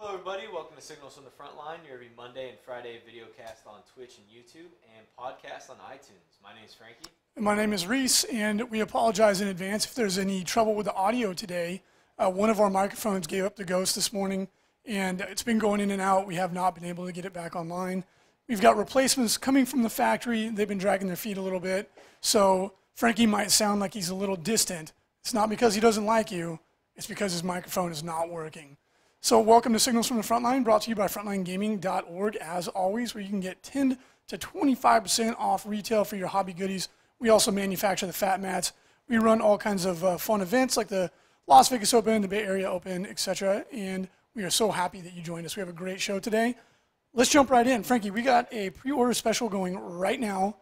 Hello everybody, welcome to Signals from the Frontline, your every Monday and Friday video cast on Twitch and YouTube and podcast on iTunes. My name is Frankie. And my name is Reese, and we apologize in advance if there's any trouble with the audio today. One of our microphones gave up the ghost this morning, and it's been going in and out. We have not been able to get it back online. We've got replacements coming from the factory. They've been dragging their feet a little bit, so Frankie might sound like he's a little distant. It's not because he doesn't like you, it's because his microphone is not working. So welcome to Signals from the Frontline, brought to you by frontlinegaming.org, as always, where you can get 10 to 25% off retail for your hobby goodies. We also manufacture the fat mats. We run all kinds of fun events like the Las Vegas Open, the Bay Area Open, etc. And we are so happy that you joined us. We have a great show today. Let's jump right in. Frankie, we got a pre-order special going right now.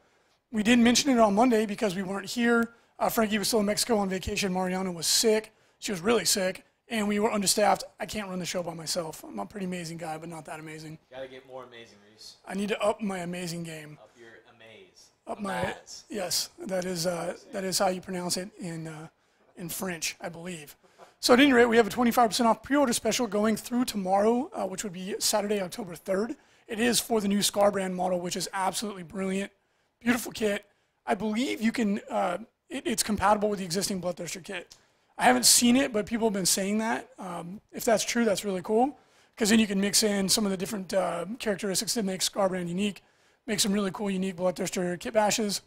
We didn't mention it on Monday because we weren't here. Frankie was still in Mexico on vacation. Mariana was sick. She was really sick. And we were understaffed. I can't run the show by myself. I'm a pretty amazing guy, but not that amazing. Gotta get more amazing, Reese. I need to up my amazing game. Up your amaze. Up my, yes, that is how you pronounce it in French, I believe. So at any rate, we have a 25% off pre-order special going through tomorrow, which would be Saturday, October 3rd. It is for the new Scar brand model, which is absolutely brilliant. Beautiful kit. I believe you can, it's compatible with the existing Bloodthirster kit. I haven't seen it, but people have been saying that. If that's true, that's really cool, because then you can mix in some of the different characteristics that make Scar brand unique, make some really cool, unique Bloodthirster kit bashes.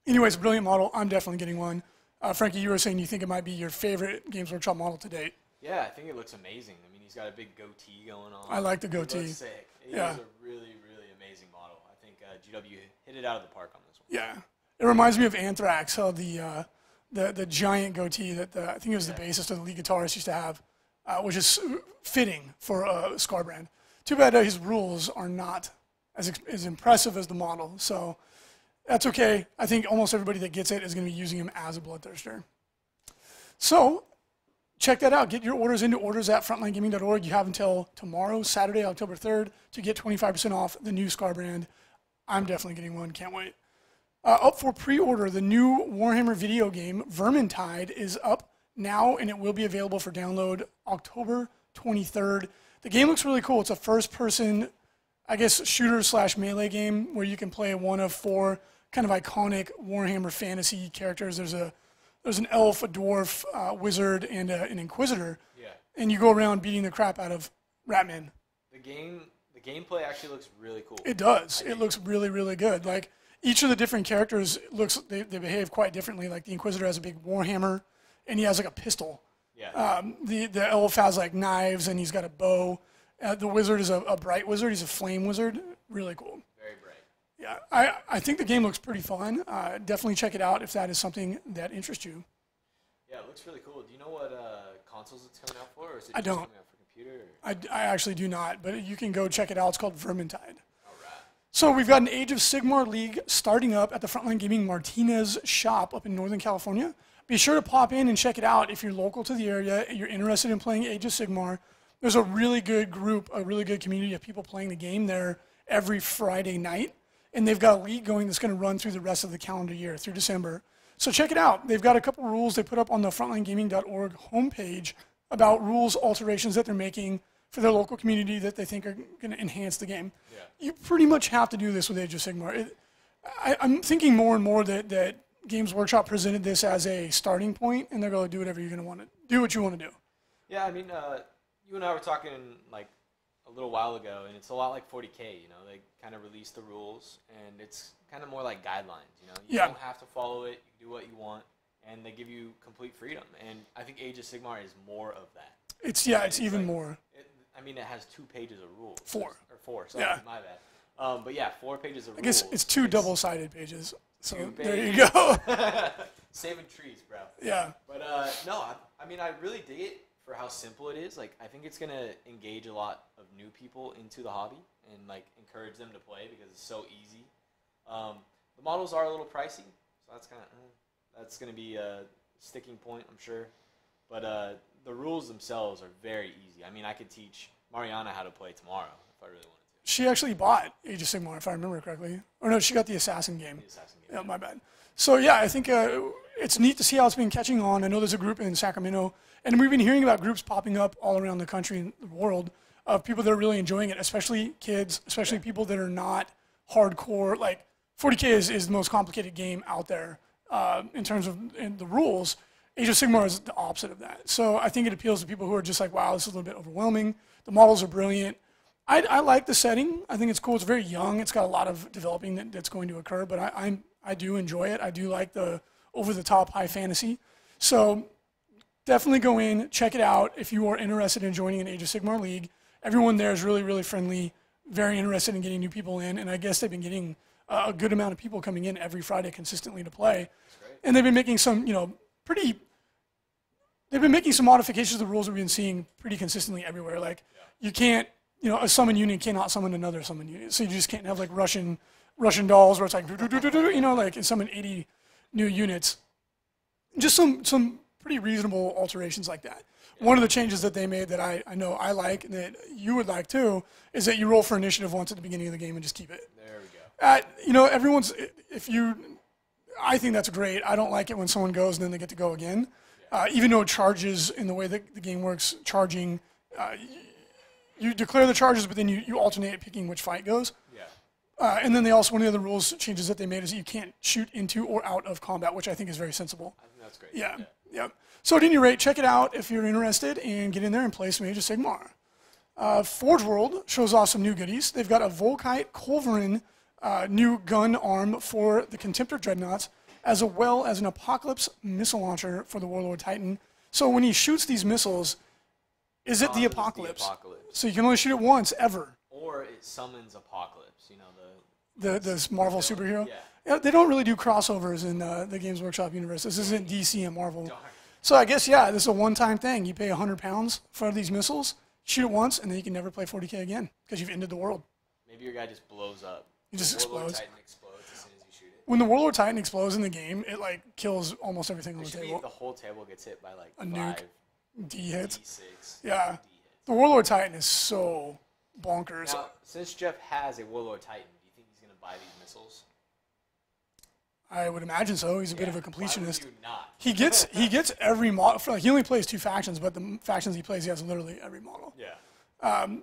Anyways, brilliant model. I'm definitely getting one. Frankie, you were saying you think it might be your favorite Games Workshop model to date. Yeah, I think it looks amazing. I mean, he's got a big goatee going on. I like the goatee. He looks sick. It is a really, really amazing model. I think GW hit it out of the park on this one. Yeah. It reminds me of Anthrax, how the giant goatee that I think it was the bassist or the lead guitarist used to have, which is fitting for a Scar brand. Too bad his rules are not as impressive as the model, so that's okay. I think almost everybody that gets it is going to be using him as a Bloodthirster. So check that out. Get your orders into orders at frontlinegaming.org. You have until tomorrow, Saturday, October 3rd, to get 25% off the new Scar brand. I'm definitely getting one. Can't wait. Up for pre-order, the new Warhammer video game, Vermintide, is up now, and it will be available for download October 23rd. The game looks really cool. It's a first-person, I guess, shooter/melee game where you can play one of four kind of iconic Warhammer fantasy characters. There's an elf, a dwarf, wizard, and an inquisitor. Yeah. And you go around beating the crap out of ratmen. The gameplay actually looks really cool. It does. It looks really, really good. Like, each of the different characters they behave quite differently. Like the Inquisitor has a big warhammer, and he has like a pistol. Yeah. The elf has like knives, and he's got a bow. The wizard is a bright wizard. He's a flame wizard. Really cool. Very bright. Yeah. I think the game looks pretty fun. Definitely check it out if that is something that interests you. Yeah, it looks really cool. Do you know what consoles it's coming out for, or is it I just don't. coming out for computer? I actually do not, but you can go check it out. It's called Vermintide. So we've got an Age of Sigmar League starting up at the Frontline Gaming Martinez shop up in Northern California. Be sure to pop in and check it out if you're local to the area, you're interested in playing Age of Sigmar. There's a really good group, a really good community of people playing the game there every Friday night. And they've got a league going that's going to run through the rest of the calendar year, through December. So check it out. They've got a couple rules they put up on the frontlinegaming.org homepage about rules alterations that they're making for their local community that they think are going to enhance the game. Yeah. You pretty much have to do this with Age of Sigmar. I'm thinking more and more that Games Workshop presented this as a starting point, and they're going to do whatever you're going to want to do. What you want to do. Yeah, I mean, you and I were talking like a little while ago, and it's a lot like 40K. You know, they kind of release the rules, and it's kind of more like guidelines. You know, you don't have to follow it. You can do what you want, and they give you complete freedom. And I think Age of Sigmar is more of that. It's even like, more. I mean, it has 2 pages of rules. 4. Or 4, sorry, my bad. But yeah, 4 pages of rules. I guess it's 2 double-sided pages. So there you go. Saving trees, bro. Yeah. But no, I mean, I really dig it for how simple it is. Like, I think it's going to engage a lot of new people into the hobby and, like, encourage them to play because it's so easy. The models are a little pricey, so that's going to be a sticking point, I'm sure. But the rules themselves are very easy. I mean, I could teach Mariana how to play tomorrow if I really wanted to. She actually bought Age of Sigmar, if I remember correctly. Or no, she got the Assassin game. The Assassin game. Yeah, my bad. So yeah, I think it's neat to see how it's been catching on. I know there's a group in Sacramento, and we've been hearing about groups popping up all around the country and the world of people that are really enjoying it, especially kids, especially people that are not hardcore. Like 40K is the most complicated game out there in terms of the rules. Age of Sigmar is the opposite of that. So I think it appeals to people who are just like, wow, this is a little bit overwhelming. The models are brilliant. I like the setting. I think it's cool. It's very young. It's got a lot of developing that's going to occur, but I do enjoy it. I do like the over-the-top high fantasy. So definitely go in, check it out if you are interested in joining an Age of Sigmar league. Everyone there is really, really friendly, very interested in getting new people in, and I guess they've been getting a good amount of people coming in every Friday consistently to play. And they've been making some, they've been making some modifications to the rules that we've been seeing pretty consistently everywhere. Like, you can't, a summon unit cannot summon another summon unit. So you just can't have like Russian dolls where it's like, and summon 80 new units. Just some pretty reasonable alterations like that. One of the changes that they made that I know I like, and that you would like too, is that you roll for initiative once at the beginning of the game and just keep it. There we go. I think that's great. I don't like it when someone goes and then they get to go again. Even though it charges in the way that the game works, charging, you declare the charges, but then you alternate picking which fight goes. Yeah. And then one of the other rules changes that they made is that you can't shoot into or out of combat, which I think is very sensible. I think that's great. Yeah. So at any rate, check it out if you're interested and get in there and play some Age of Sigmar. Forge World shows off some new goodies. They've got a Volkite Culverin new gun arm for the Contemptor Dreadnoughts, as well as an Apocalypse missile launcher for the Warlord Titan. So when he shoots these missiles, is it the Apocalypse? So you can only shoot it once, ever. Or it summons Apocalypse, the Marvel superhero? Yeah. They don't really do crossovers in the Games Workshop universe. This isn't DC and Marvel. Darn. So I guess, this is a one-time thing. You pay £100 for these missiles, shoot it once, and then you can never play 40K again because you've ended the world. Maybe your guy just blows up. He just explodes. Titan explodes as soon as you shoot it. When the Warlord Titan explodes in the game, it kills almost everything on the table. The whole table gets hit by a nuke, D hits. D6. Yeah. D hits. The Warlord Titan is so bonkers. Now, since Jeff has a Warlord Titan, do you think he's going to buy these missiles? I would imagine so. He's a bit of a completionist. Why would you not? He gets every model. He only plays 2 factions, but the factions he plays, he has literally every model. Yeah. I'm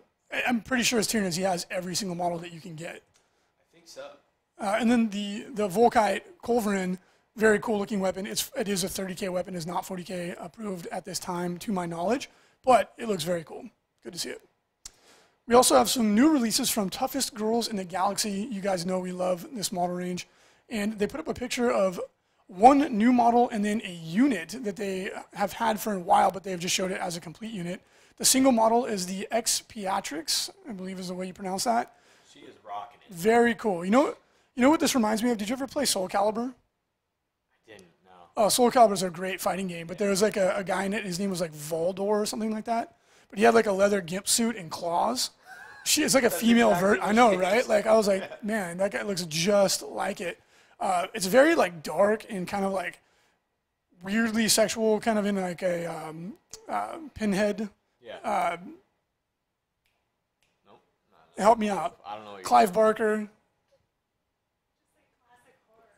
pretty sure as Tyranids, he has every single model that you can get. I think so. And then the Volkite Culverin, very cool looking weapon. It is a 30K weapon. Is not 40K approved at this time, to my knowledge, but it looks very cool. Good to see it. We also have some new releases from Toughest Girls in the Galaxy. You guys know we love this model range. And they put up a picture of one new model and then a unit that they have had for a while, but they've just showed it as a complete unit. The single model is the Expiatrix, I believe is the way you pronounce that. She is rocking it. Very cool. You know what this reminds me of? Did you ever play Soul Calibur? I didn't, no. Soul Calibur is a great fighting game, but there was like a guy in it, his name was like Voldor or something like that. But he had like a leather gimp suit and claws. She is like a female version. I know, right? Like I was like, man, that guy looks just like it. It's very like dark and kind of like weirdly sexual, kind of in like a Pinhead. Yeah. Nope. Help me out. I don't know. What Clive Barker.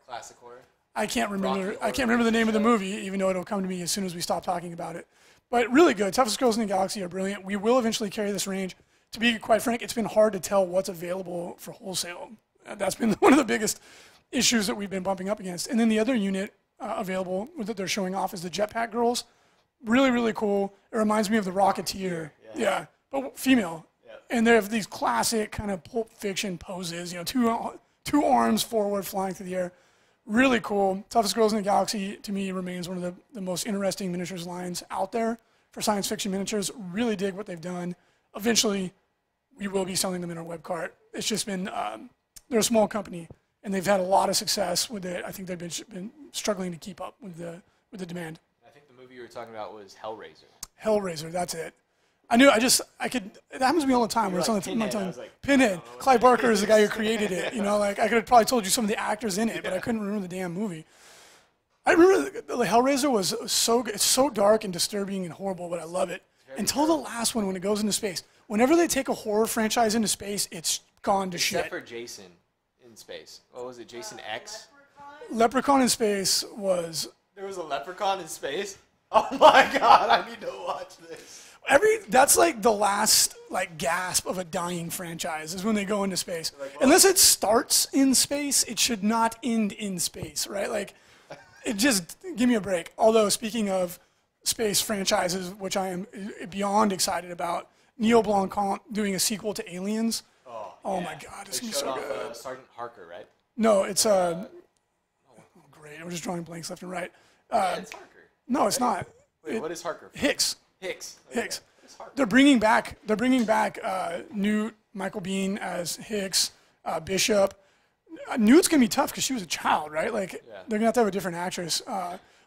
Classic horror. I can't remember the name of the movie, even though it'll come to me as soon as we stop talking about it. But really good. Toughest Girls in the Galaxy are brilliant. We will eventually carry this range. To be quite frank, it's been hard to tell what's available for wholesale. That's been one of the biggest issues that we've been bumping up against. And then the other unit available that they're showing off is the Jetpack Girls. Really, really cool. It reminds me of the Rocketeer. Yeah. But female. Yep. And they have these classic kind of Pulp Fiction poses, two arms forward flying through the air. Really cool. Toughest Girls in the Galaxy, to me, remains one of the most interesting miniatures lines out there for science fiction miniatures. Really dig what they've done. Eventually, we will be selling them in our web cart. It's just been, they're a small company, and they've had a lot of success with it. I think they've been struggling to keep up with the demand. I think the movie you were talking about was Hellraiser. Hellraiser, that's it. It happens to me all the time. Where it's on the tip of my tongue. Pinhead. Clive Barker is the guy who created it. I could have probably told you some of the actors in it, but I couldn't remember the damn movie. I remember the Hellraiser was it's so dark and disturbing and horrible, but I love it. Until the last one when it goes into space. Whenever they take a horror franchise into space, it's gone to shit. Except for Jason in space. What was it, Jason X? Leprechaun in space was... There was a leprechaun in space? Oh my god, I need to watch this. That's like the last like gasp of a dying franchise is when they go into space. Like, well, unless it starts in space, it should not end in space, right? Like, it just give me a break. Although speaking of space franchises, which I am beyond excited about, Neil Blomkamp doing a sequel to Aliens. Oh my God, it's gonna be so good. Sergeant Harker, right? No, it's great. I'm just drawing blanks left and right. It's Harker. No, it's not. Wait, what is Harker? Hicks. Hicks. Hicks. What is Harker? They're bringing back Newt, Michael Biehn as Hicks, Bishop. Newt's gonna be tough because she was a child, right? Like they're gonna have to have a different actress.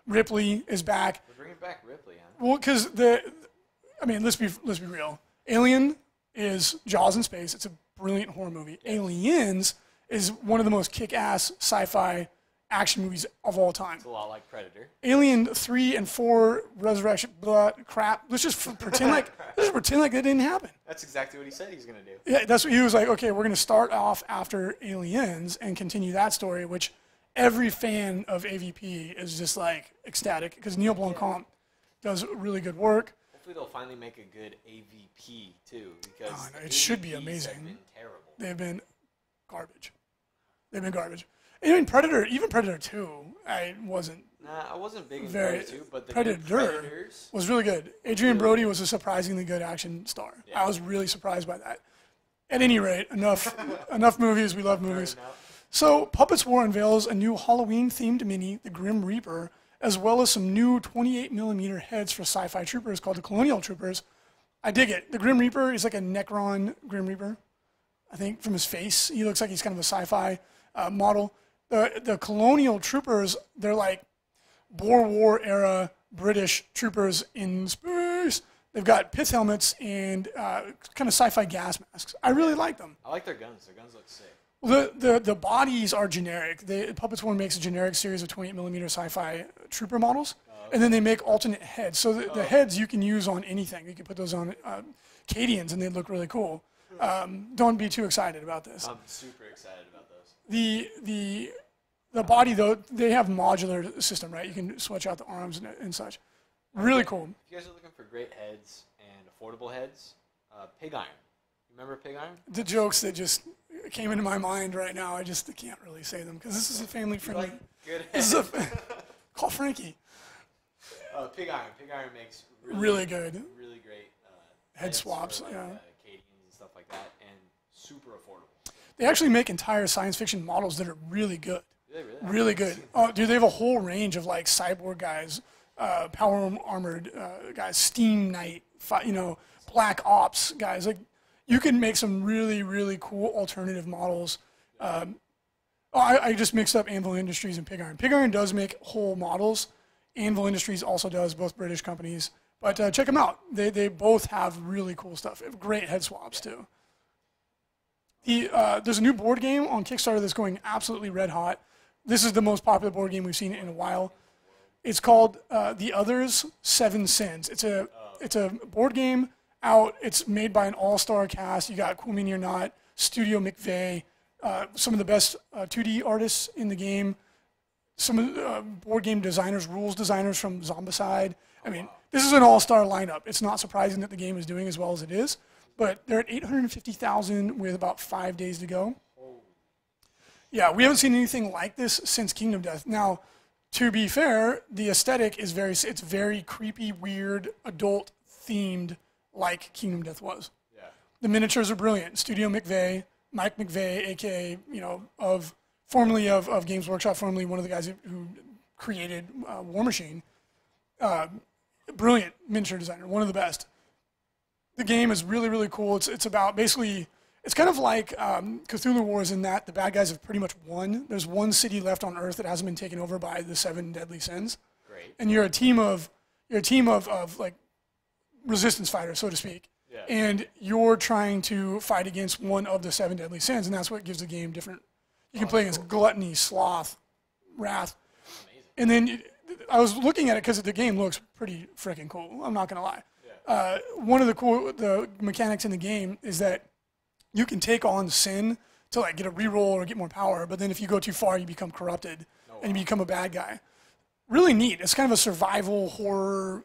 Ripley is back. We're bringing back Ripley, huh? Well, because let's be real. Alien is Jaws in space. It's a brilliant horror movie. Yes. Aliens is one of the most kick-ass sci-fi action movies of all time. It's a lot like Predator. Alien 3 and 4, Resurrection, crap. Let's just pretend like that didn't happen. That's exactly what he said he's going to do. Yeah, that's what he was like. Okay, we're going to start off after Aliens and continue that story, which every fan of AVP is just like ecstatic because Neil Blomkamp does really good work. Hopefully they'll finally make a good AVP too, because it should be amazing. Have been terrible. They've been garbage. Even Predator 2, I wasn't. Nah, I wasn't big in Predator 2, but the Predators was really good. Adrian Brody was a surprisingly good action star. Yeah. I was really surprised by that. At any rate, enough movies. We love movies. So, Puppets War unveils a new Halloween-themed mini, the Grim Reaper, as well as some new 28mm heads for sci-fi troopers called the Colonial Troopers. I dig it. The Grim Reaper is like a Necron Grim Reaper. I think from his face, he looks like he's kind of a sci-fi model. The Colonial Troopers, they're like Boer War era British troopers in space. They've got pith helmets and kind of sci-fi gas masks. I really like them. I like their guns. Their guns look sick. Well, the bodies are generic. Puppets War makes a generic series of 28mm sci-fi trooper models, and then they make alternate heads. So the heads you can use on anything. You can put those on Cadians, and they look really cool. Don't be too excited about this. I'm super excited about those. The body, though, they have modular system, right? You can switch out the arms and such. Really cool. If you guys are looking for great heads and affordable heads, Pig Iron. Remember Pig Iron? The jokes that just came into my mind right now, I can't really say them because this is a family-friendly. Like good heads. Call Frankie. Pig Iron. Pig Iron makes really good, really great head swaps. For, yeah. Cadians and stuff like that, and super affordable. They actually make entire science fiction models that are really good. Really? Really good. Oh, dude, they have a whole range of like cyborg guys, power armored guys, Steam Knight, Black Ops guys. Like, you can make some really, really cool alternative models. I just mixed up Anvil Industries and Pig Iron. Pig Iron does make whole models. Anvil Industries also does, both British companies. But check them out. They both have really cool stuff. They have great head swaps, too. There's a new board game on Kickstarter that's going absolutely red hot. This is the most popular board game we've seen in a while. It's called The Others 7 Sins. It's a board game out. It's made by an all-star cast. You got Cool Mini or Not, Studio McVeigh, some of the best 2D artists in the game, some of the board game designers, rules designers from Zombicide. I mean, this is an all-star lineup. It's not surprising that the game is doing as well as it is, but they're at 850,000 with about 5 days to go. Yeah, we haven't seen anything like this since Kingdom Death. Now, to be fair, the aesthetic is very creepy, weird, adult-themed, like Kingdom Death was. Yeah. The miniatures are brilliant. Studio McVeigh, Mike McVeigh, aka formerly of Games Workshop, formerly one of the guys who created War Machine. Brilliant miniature designer, one of the best. The game is really, really cool. It's about basically. It's kind of like Cthulhu Wars in that the bad guys have pretty much won. There's one city left on Earth that hasn't been taken over by the 7 deadly sins. Great. And you're a team of like resistance fighters, so to speak. Yeah. And you're trying to fight against one of the 7 deadly sins, and that's what gives the game different. You can play against gluttony, sloth, wrath. Amazing. And then I was looking at it because the game looks pretty freaking cool. I'm not gonna lie. Yeah. One of the mechanics in the game is that you can take on sin to like get a reroll or get more power, but then if you go too far, you become corrupted and you become a bad guy. Really neat. It's kind of a survival horror,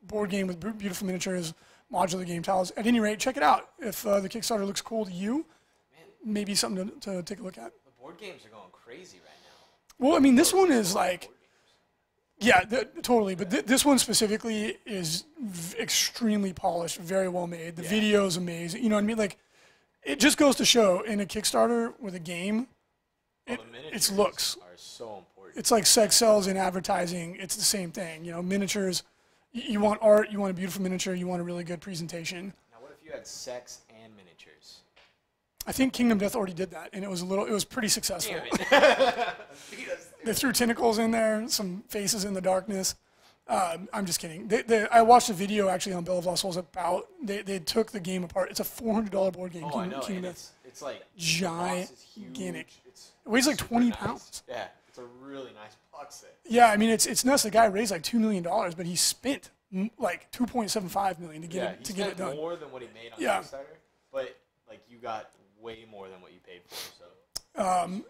board game with beautiful miniatures, modular game tiles. At any rate, check it out. If the Kickstarter looks cool to you, maybe something to take a look at. The board games are going crazy right now. Well, I mean, this one is like, yeah, totally. But this one specifically is extremely polished, very well made. The video is amazing. You know what I mean? Like, it just goes to show in a Kickstarter with a game, its looks are so important. It's like sex sells in advertising. It's the same thing. You know, miniatures. You want art. You want a beautiful miniature. You want a really good presentation. Now, what if you had sex and miniatures? I think Kingdom Death already did that, and it was pretty successful. Damn it. They threw tentacles in there, some faces in the darkness. I'm just kidding. I watched a video actually on Bell of Lost Souls about they took the game apart. It's a $400 board game. Oh, I know. And it's like gigantic. It weighs like 20 pounds. Yeah, it's a really nice box set. Yeah, I mean it's nuts. The guy raised like $2 million, but he spent like $2.75 million to get it done. More than what he made on Kickstarter, but like you got way more than what you paid for. So.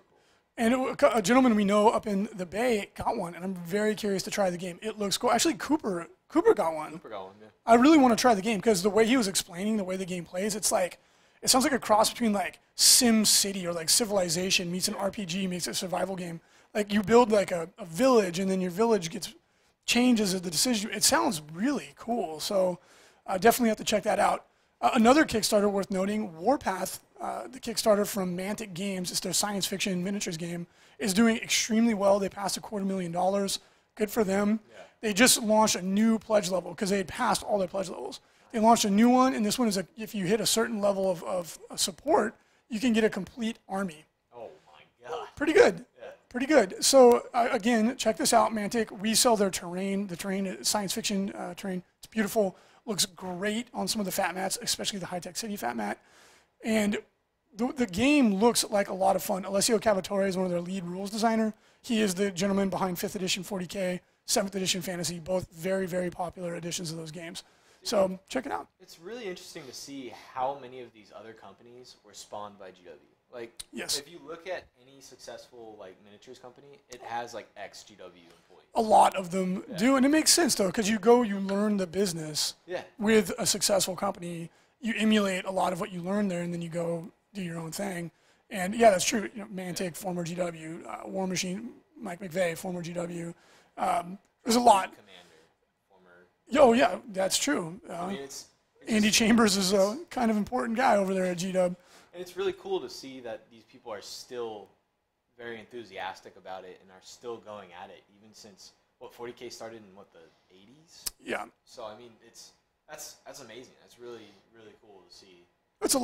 And a gentleman we know up in the Bay got one, and I'm very curious to try the game. It looks cool. Actually, Cooper got one. Cooper got one, yeah. I really want to try the game because the way he was explaining the way the game plays, it sounds like a cross between like Sim City or like Civilization meets an RPG meets a survival game. Like you build like a village, and then your village changes as the decision. It sounds really cool. So definitely have to check that out. Another Kickstarter worth noting, Warpath, the Kickstarter from Mantic Games, it's their science fiction miniatures game, is doing extremely well. They passed $250,000. Good for them. Yeah. They just launched a new pledge level because they had passed all their pledge levels. They launched a new one, and this one is if you hit a certain level of support, you can get a complete army. Oh my God. Pretty good. Yeah. Pretty good. So again, check this out, Mantic. We sell their terrain. The terrain, science fiction terrain. It's beautiful. Looks great on some of the fat mats, especially the high-tech city fat mat. And the game looks like a lot of fun. Alessio Cavatore is one of their lead rules designer. He is the gentleman behind 5th edition 40K, 7th edition Fantasy, both very, very popular editions of those games. So check it out. It's really interesting to see how many of these other companies were spawned by GW. Like, yes. If you look at any successful like miniatures company, it has like ex-GW employees. A lot of them do, and it makes sense though, because you learn the business with a successful company. You emulate a lot of what you learn there, and then you go do your own thing. And yeah, that's true. You know, Mantic, former GW, War Machine, Mike McVeigh, former GW. There's a lot. Oh yeah, that's true. I mean, Andy Chambers is a kind of important guy over there at GW. And it's really cool to see that these people are still very enthusiastic about it and are still going at it, even since 40K started in the 80s. Yeah. So I mean, that's amazing. That's really cool to see. It's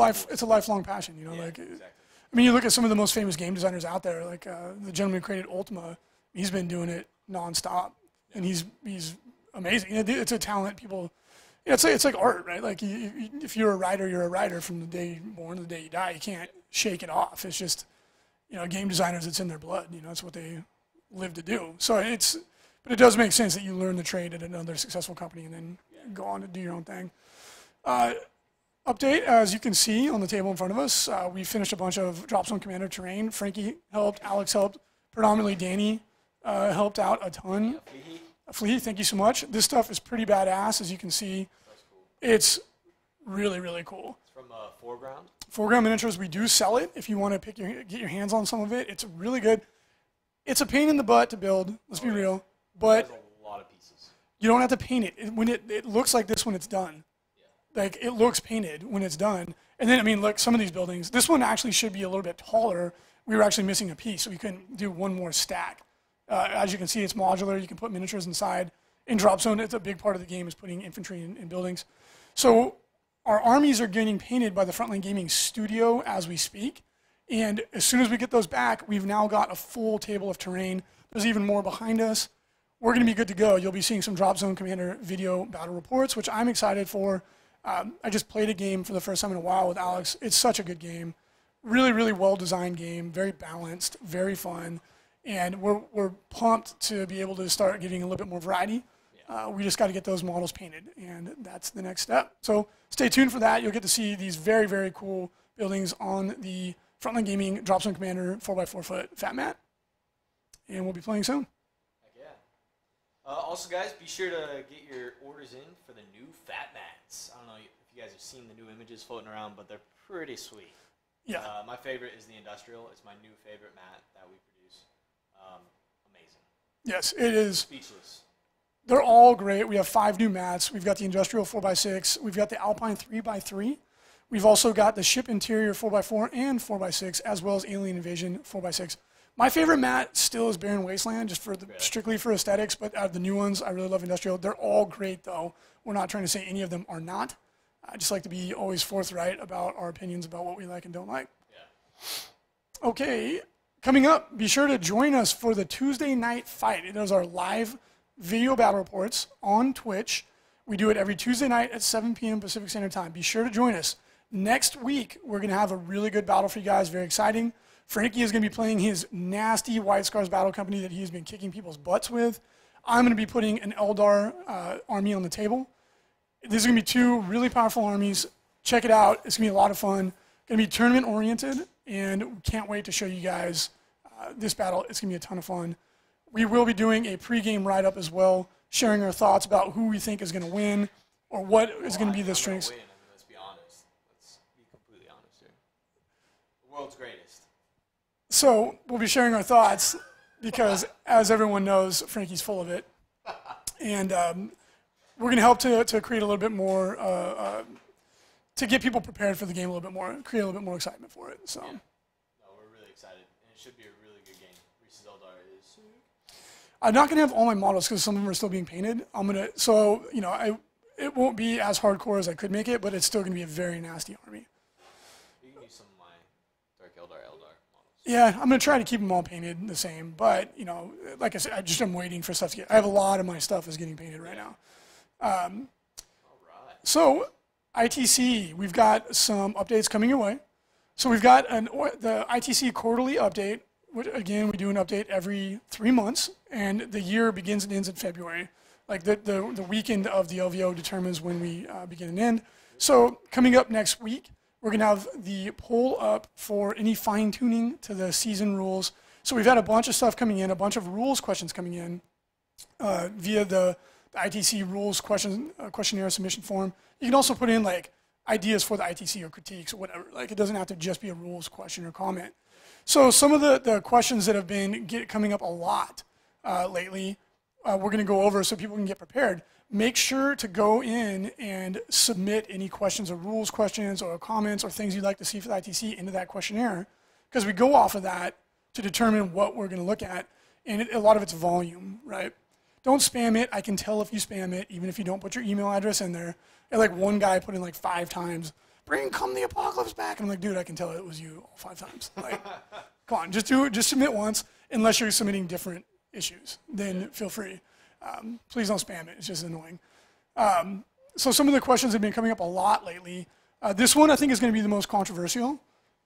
a lifelong passion, you know. Yeah, like, exactly. I mean, you look at some of the most famous game designers out there, like the gentleman who created Ultima. He's been doing it nonstop, and he's amazing. It's a talent. People, it's like art, right? Like if you're a writer, you're a writer from the day you're born to the day you die. You can't shake it off. It's just, you know, game designers. It's in their blood. You know, it's what they live to do. So but it does make sense that you learn the trade at another successful company and then go on to do your own thing. Update, as you can see on the table in front of us, we finished a bunch of Drop Zone Commander terrain. Frankie helped, Alex helped, predominantly Danny helped out a ton. Flea, thank you so much. This stuff is pretty badass, as you can see. That's cool. It's really, really cool. It's from Foreground. Foreground Miniatures, we do sell it if you want to get your hands on some of it. It's really good. It's a pain in the butt to build, let's be real, but a lot of pieces. You don't have to paint it. It looks like this when it's done. Like, it looks painted when it's done. And then, I mean, look, some of these buildings, this one actually should be a little bit taller. We were actually missing a piece, so we couldn't do one more stack. As you can see, it's modular. You can put miniatures inside. In Drop Zone, it's a big part of the game is putting infantry in buildings. So our armies are getting painted by the Frontline Gaming studio as we speak. And as soon as we get those back, we've now got a full table of terrain. There's even more behind us. We're going to be good to go. You'll be seeing some Drop Zone Commander video battle reports, which I'm excited for. I just played a game for the first time in a while with Alex. It's such a good game. Really, really well-designed game. Very balanced, very fun. And we're pumped to be able to start getting a little bit more variety. We just got to get those models painted, and that's the next step. So stay tuned for that. You'll get to see these very, very cool buildings on the Frontline Gaming Drop Zone Commander 4x4 foot fat mat. And we'll be playing soon. Heck yeah. Also, guys, be sure to get your orders in for the new fat mats. I don't know if you guys have seen the new images floating around, but they're pretty sweet. Yeah. My favorite is the industrial. It's my new favorite mat that we produce. Amazing. Yes, it is. Speechless. They're all great. We have 5 new mats. We've got the industrial 4x6. We've got the Alpine 3x3. We've also got the ship interior 4x4 and 4x6, as well as Alien Invasion 4x6. My favorite mat still is Barren Wasteland, just for strictly for aesthetics, but out of the new ones, I really love industrial. They're all great, though. We're not trying to say any of them are not. I just like to be always forthright about our opinions about what we like and don't like. Yeah. Okay, coming up, be sure to join us for the Tuesday night fight. It is our live video battle reports on Twitch. We do it every Tuesday night at 7 p.m. Pacific Standard Time. Be sure to join us. Next week, we're going to have a really good battle for you guys. Very exciting. Frankie is going to be playing his nasty White Scars Battle Company that he's been kicking people's butts with. I'm going to be putting an Eldar army on the table. This is going to be 2 really powerful armies. Check it out. It's going to be a lot of fun. Going to be tournament-oriented, and we can't wait to show you guys this battle. It's going to be a ton of fun. We will be doing a pregame write-up as well, sharing our thoughts about who we think is going to win or what is going to be the strengths. I mean, let's be honest. Let's be completely honest here. The world's greatest. So we'll be sharing our thoughts because, as everyone knows, Frankie's full of it. And we're going to help to create a little bit more, to get people prepared for the game a little bit more, create a little bit more excitement for it. So. Yeah. No, we're really excited. And it should be a really good game. Reese's Eldar is sick. I'm not going to have all my models because some of them are still being painted. So, you know, it won't be as hardcore as I could make it, but it's still going to be a very nasty army. You can use some of my Dark Eldar models. Yeah, I'm going to try to keep them all painted the same. But, you know, like I said, I'm waiting for stuff to get. I have a lot of my stuff is getting painted right now. All right. So, ITC, we've got some updates coming your way. So we've got the ITC quarterly update. Which, again, we do an update every 3 months, and the year begins and ends in February. Like the weekend of the LVO determines when we begin and end. So coming up next week, we're going to have the poll up for any fine-tuning to the season rules. So we've had a bunch of stuff coming in, a bunch of rules questions coming in via the ITC rules questionnaire submission form. You can also put in like ideas for the ITC or critiques or whatever. Like it doesn't have to just be a rules question or comment. So some of the questions that have been coming up a lot lately, we're going to go over so people can get prepared. Make sure to go in and submit any questions or rules questions or comments or things you'd like to see for the ITC into that questionnaire, because we go off of that to determine what we're going to look at, and a lot of it's volume, right? Don't spam it. I can tell if you spam it, even if you don't put your email address in there. And like one guy put in like 5 times, come the apocalypse back. And I'm like, dude, I can tell it was you all 5 times. Like, come on, just submit once, unless you're submitting different issues. Then feel free. Please don't spam it. It's just annoying. So some of the questions have been coming up a lot lately. This one I think is going to be the most controversial,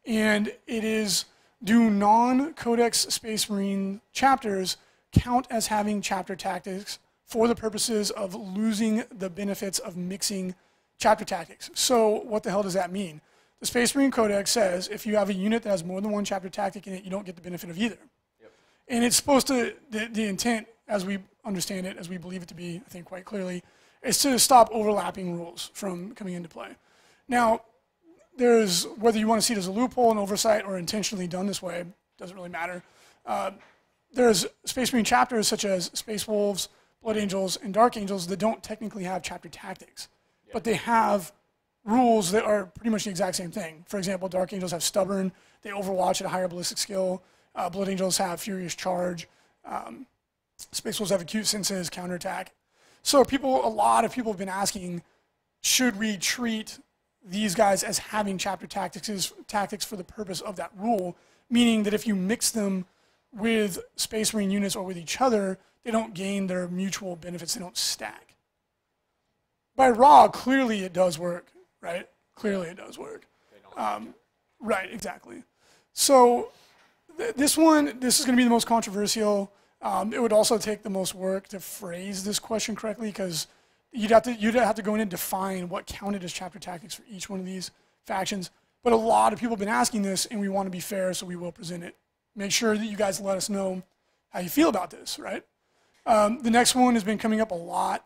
and it is, do non-Codex Space Marine chapters count as having chapter tactics for the purposes of losing the benefits of mixing chapter tactics? So what the hell does that mean? The Space Marine Codex says if you have a unit that has more than one chapter tactic in it, you don't get the benefit of either. Yep. And it's supposed to, the intent, as we understand it, as we believe it to be, I think quite clearly, is to stop overlapping rules from coming into play. Now, there's, whether you want to see it as a loophole, an oversight, or intentionally done this way, doesn't really matter. There's Space Marine chapters such as Space Wolves, Blood Angels, and Dark Angels that don't technically have chapter tactics, but they have rules that are pretty much the exact same thing. For example, Dark Angels have Stubborn, they overwatch at a higher ballistic skill. Blood Angels have Furious Charge. Space Wolves have Acute Senses, Counterattack. So a lot of people have been asking, should we treat these guys as having chapter tactics for the purpose of that rule, meaning that if you mix them with Space Marine units or with each other, they don't gain their mutual benefits, they don't stack. By raw, clearly it does work, right? Clearly it does work. Right, exactly. So this is going to be the most controversial. It would also take the most work to phrase this question correctly, because you'd have to go in and define what counted as chapter tactics for each one of these factions. But a lot of people have been asking this, and we want to be fair, so we will present it. Make sure that you guys let us know how you feel about this, right? The next one has been coming up a lot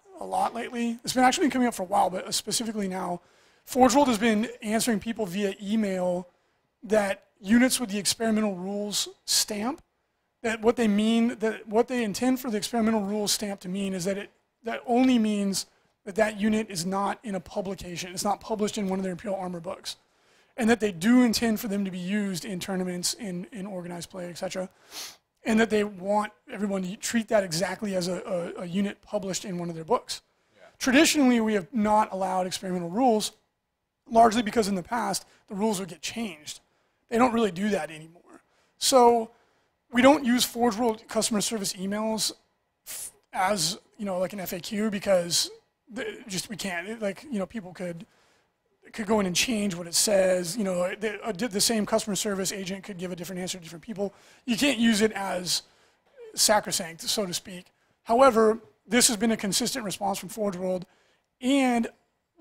lately. It's been actually been coming up for a while, but specifically now. ForgeWorld has been answering people via email that units with the experimental rules stamp, that what they mean, that what they intend for the experimental rules stamp to mean is that that only means that that unit is not in a publication. It's not published in one of their Imperial Armor books. And that they do intend for them to be used in tournaments, in organized play, etc. And that they want everyone to treat that exactly as a unit published in one of their books. Yeah. Traditionally, we have not allowed experimental rules, largely because in the past, the rules would get changed. They don't really do that anymore. So we don't use ForgeWorld customer service emails as, like an FAQ because we can't. Like, people could go in and change what it says. The same customer service agent could give a different answer to different people. You can't use it as sacrosanct, so to speak. However, this has been a consistent response from ForgeWorld, and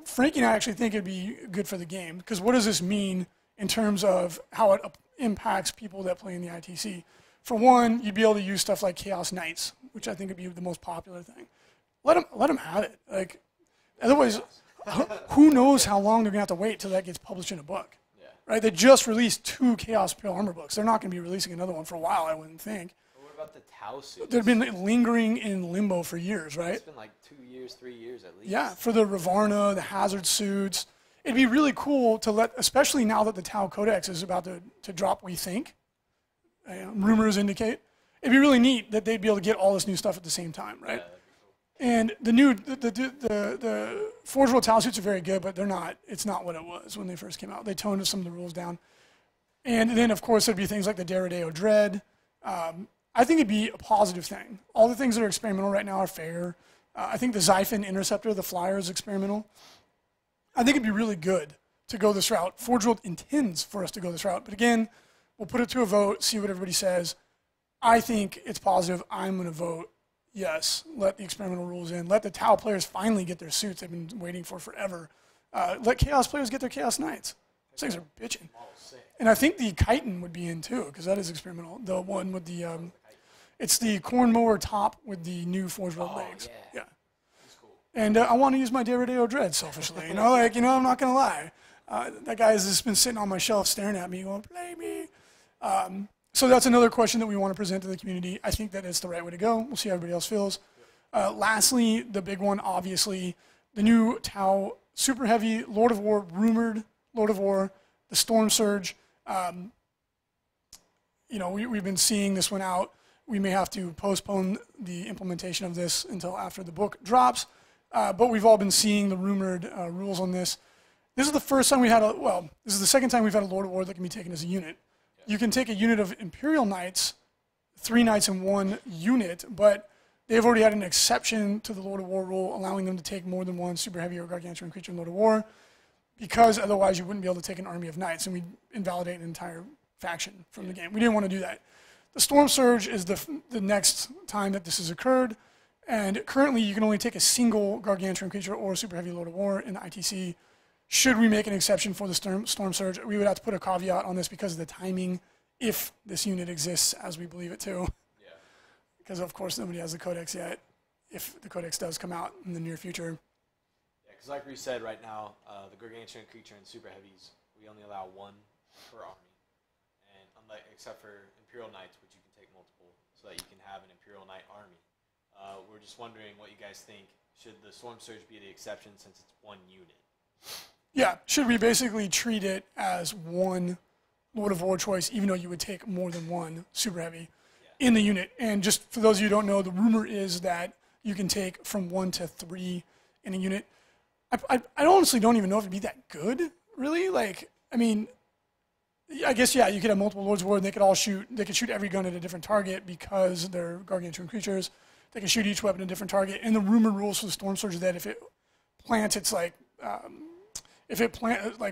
Frankie and I actually think it'd be good for the game, because what does this mean in terms of how it impacts people that play in the ITC? For one, you'd be able to use stuff like Chaos Knights, which I think would be the most popular thing. Let them have it. Like, otherwise, who knows how long they're going to have to wait till that gets published in a book, right? They just released 2 Chaos Imperial Armor books. They're not going to be releasing another one for a while, I wouldn't think. What about the Tau suits? They've been lingering in limbo for years, right? It's been like 2 years, 3 years at least. Yeah, for the Ravarna, the Hazard suits. It'd be really cool to let, especially now that the Tau Codex is about to drop, we think, rumors indicate, it'd be really neat that they'd be able to get all this new stuff at the same time, right? Yeah, and the ForgeWorld Tau suits are very good, but it's not what it was when they first came out. They toned some of the rules down. And then, of course, there'd be things like the Deredeo Dread. I think it'd be a positive thing. All the things that are experimental right now are fair. I think the Xiphon Interceptor, the flyer, is experimental. I think it'd be really good to go this route. ForgeWorld intends for us to go this route. But again, we'll put it to a vote, see what everybody says. I think it's positive. I'm going to vote yes. Let the experimental rules in. Let the Tau players finally get their suits they've been waiting for forever. Let Chaos players get their Chaos Knights. These things are bitching. And I think the Chitin would be in too, because that is experimental. The one with the, it's the corn mower top with the new ForgeWorld legs. Yeah. Cool. And I want to use my Deredeo Dread selfishly. I'm not going to lie. That guy has just been sitting on my shelf staring at me going, play me. So that's another question that we want to present to the community. I think that it's the right way to go. We'll see how everybody else feels. Lastly, the big one, obviously, the new Tau Super Heavy Lord of War, rumored Lord of War, the Storm Surge. We've been seeing this one out. We may have to postpone the implementation of this until after the book drops. But we've all been seeing the rumored rules on this. This is the first time we had this is the second time we've had a Lord of War that can be taken as a unit. You can take a unit of Imperial Knights, 3 Knights in 1 unit, but they've already had an exception to the Lord of War rule, allowing them to take more than 1 super heavy or gargantuan creature in Lord of War, because otherwise you wouldn't be able to take an army of knights, and we'd invalidate an entire faction from the game. We didn't want to do that. The Storm Surge is the next time that this has occurred, and currently you can only take a single gargantuan creature or super heavy Lord of War in the ITC. Should we make an exception for the Storm Surge, we would have to put a caveat on this because of the timing, if this unit exists as we believe it to. Yeah. Because, of course, nobody has the Codex yet, if the Codex does come out in the near future. Yeah, because like we said, right now, the Gargantuan creature and Super Heavies, we only allow 1 per army. And except for Imperial Knights, which you can take multiple, so that you can have an Imperial Knight army. We're just wondering what you guys think. Should the Storm Surge be the exception since it's 1 unit? Yeah, should we basically treat it as 1 Lord of War choice, even though you would take more than 1 super heavy in the unit? And just for those of you who don't know, the rumor is that you can take from 1 to 3 in a unit. I honestly don't even know if it'd be that good, really. I guess, you could have multiple Lords of War, and they could shoot every gun at a different target because they're gargantuan creatures. They can shoot each weapon at a different target. And the rumor rules for the Storm Surge is that if it plants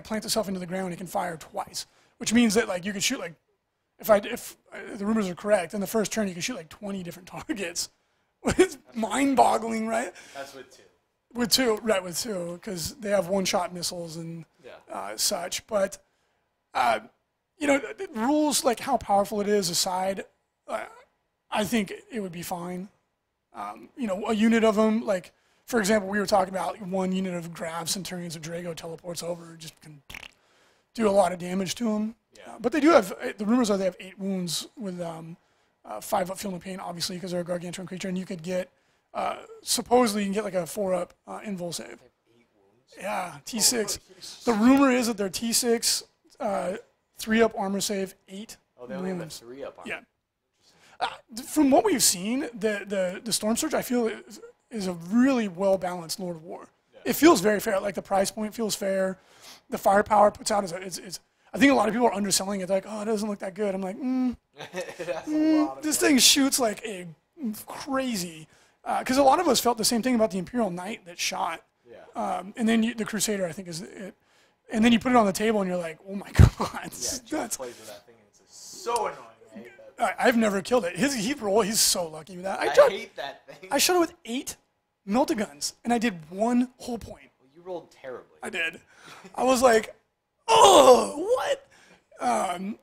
plants itself into the ground, it can fire twice, which means that you could shoot if the rumors are correct, in the first turn you can shoot 20 different targets. It's mind-boggling, right? That's with 2. With 2, right? With 2, because they have one-shot missiles and such. But the rules, how powerful it is aside, I think it would be fine. A unit of them, like, for example, we were talking about one unit of Grav Centurions of Drago teleports over, just can do a lot of damage to them. Yeah. But they do have, the rumors are they have 8 wounds with 5 up Feel No Pain, obviously, because they're a gargantuan creature, and you could get, supposedly you can get like a 4-up invul save. 8 wounds? Yeah, T6. The rumor is that they're T6, 3-up armor save, 8 Oh, they only have a wounds. 3-up armor. Yeah. From what we've seen, the Storm Surge, I feel, is a really well-balanced Lord of War. Yeah. It feels very fair. Like, the price point feels fair. The firepower puts out, I think a lot of people are underselling it. They're like, oh, it doesn't look that good. I'm like, this thing shoots like a crazy. Because a lot of us felt the same thing about the Imperial Knight that shot. Yeah. And then the Crusader, I think, is it. And then you put it on the table, and you're like, oh, my God. Yeah, Jeff plays with that thing, and it's so annoying. I hate that. I've never killed it. He's so lucky with that. I hate that thing. I shot it with 8 Meltaguns, and I did 1 whole point. Well, you rolled terribly. I did. I was like, oh, what?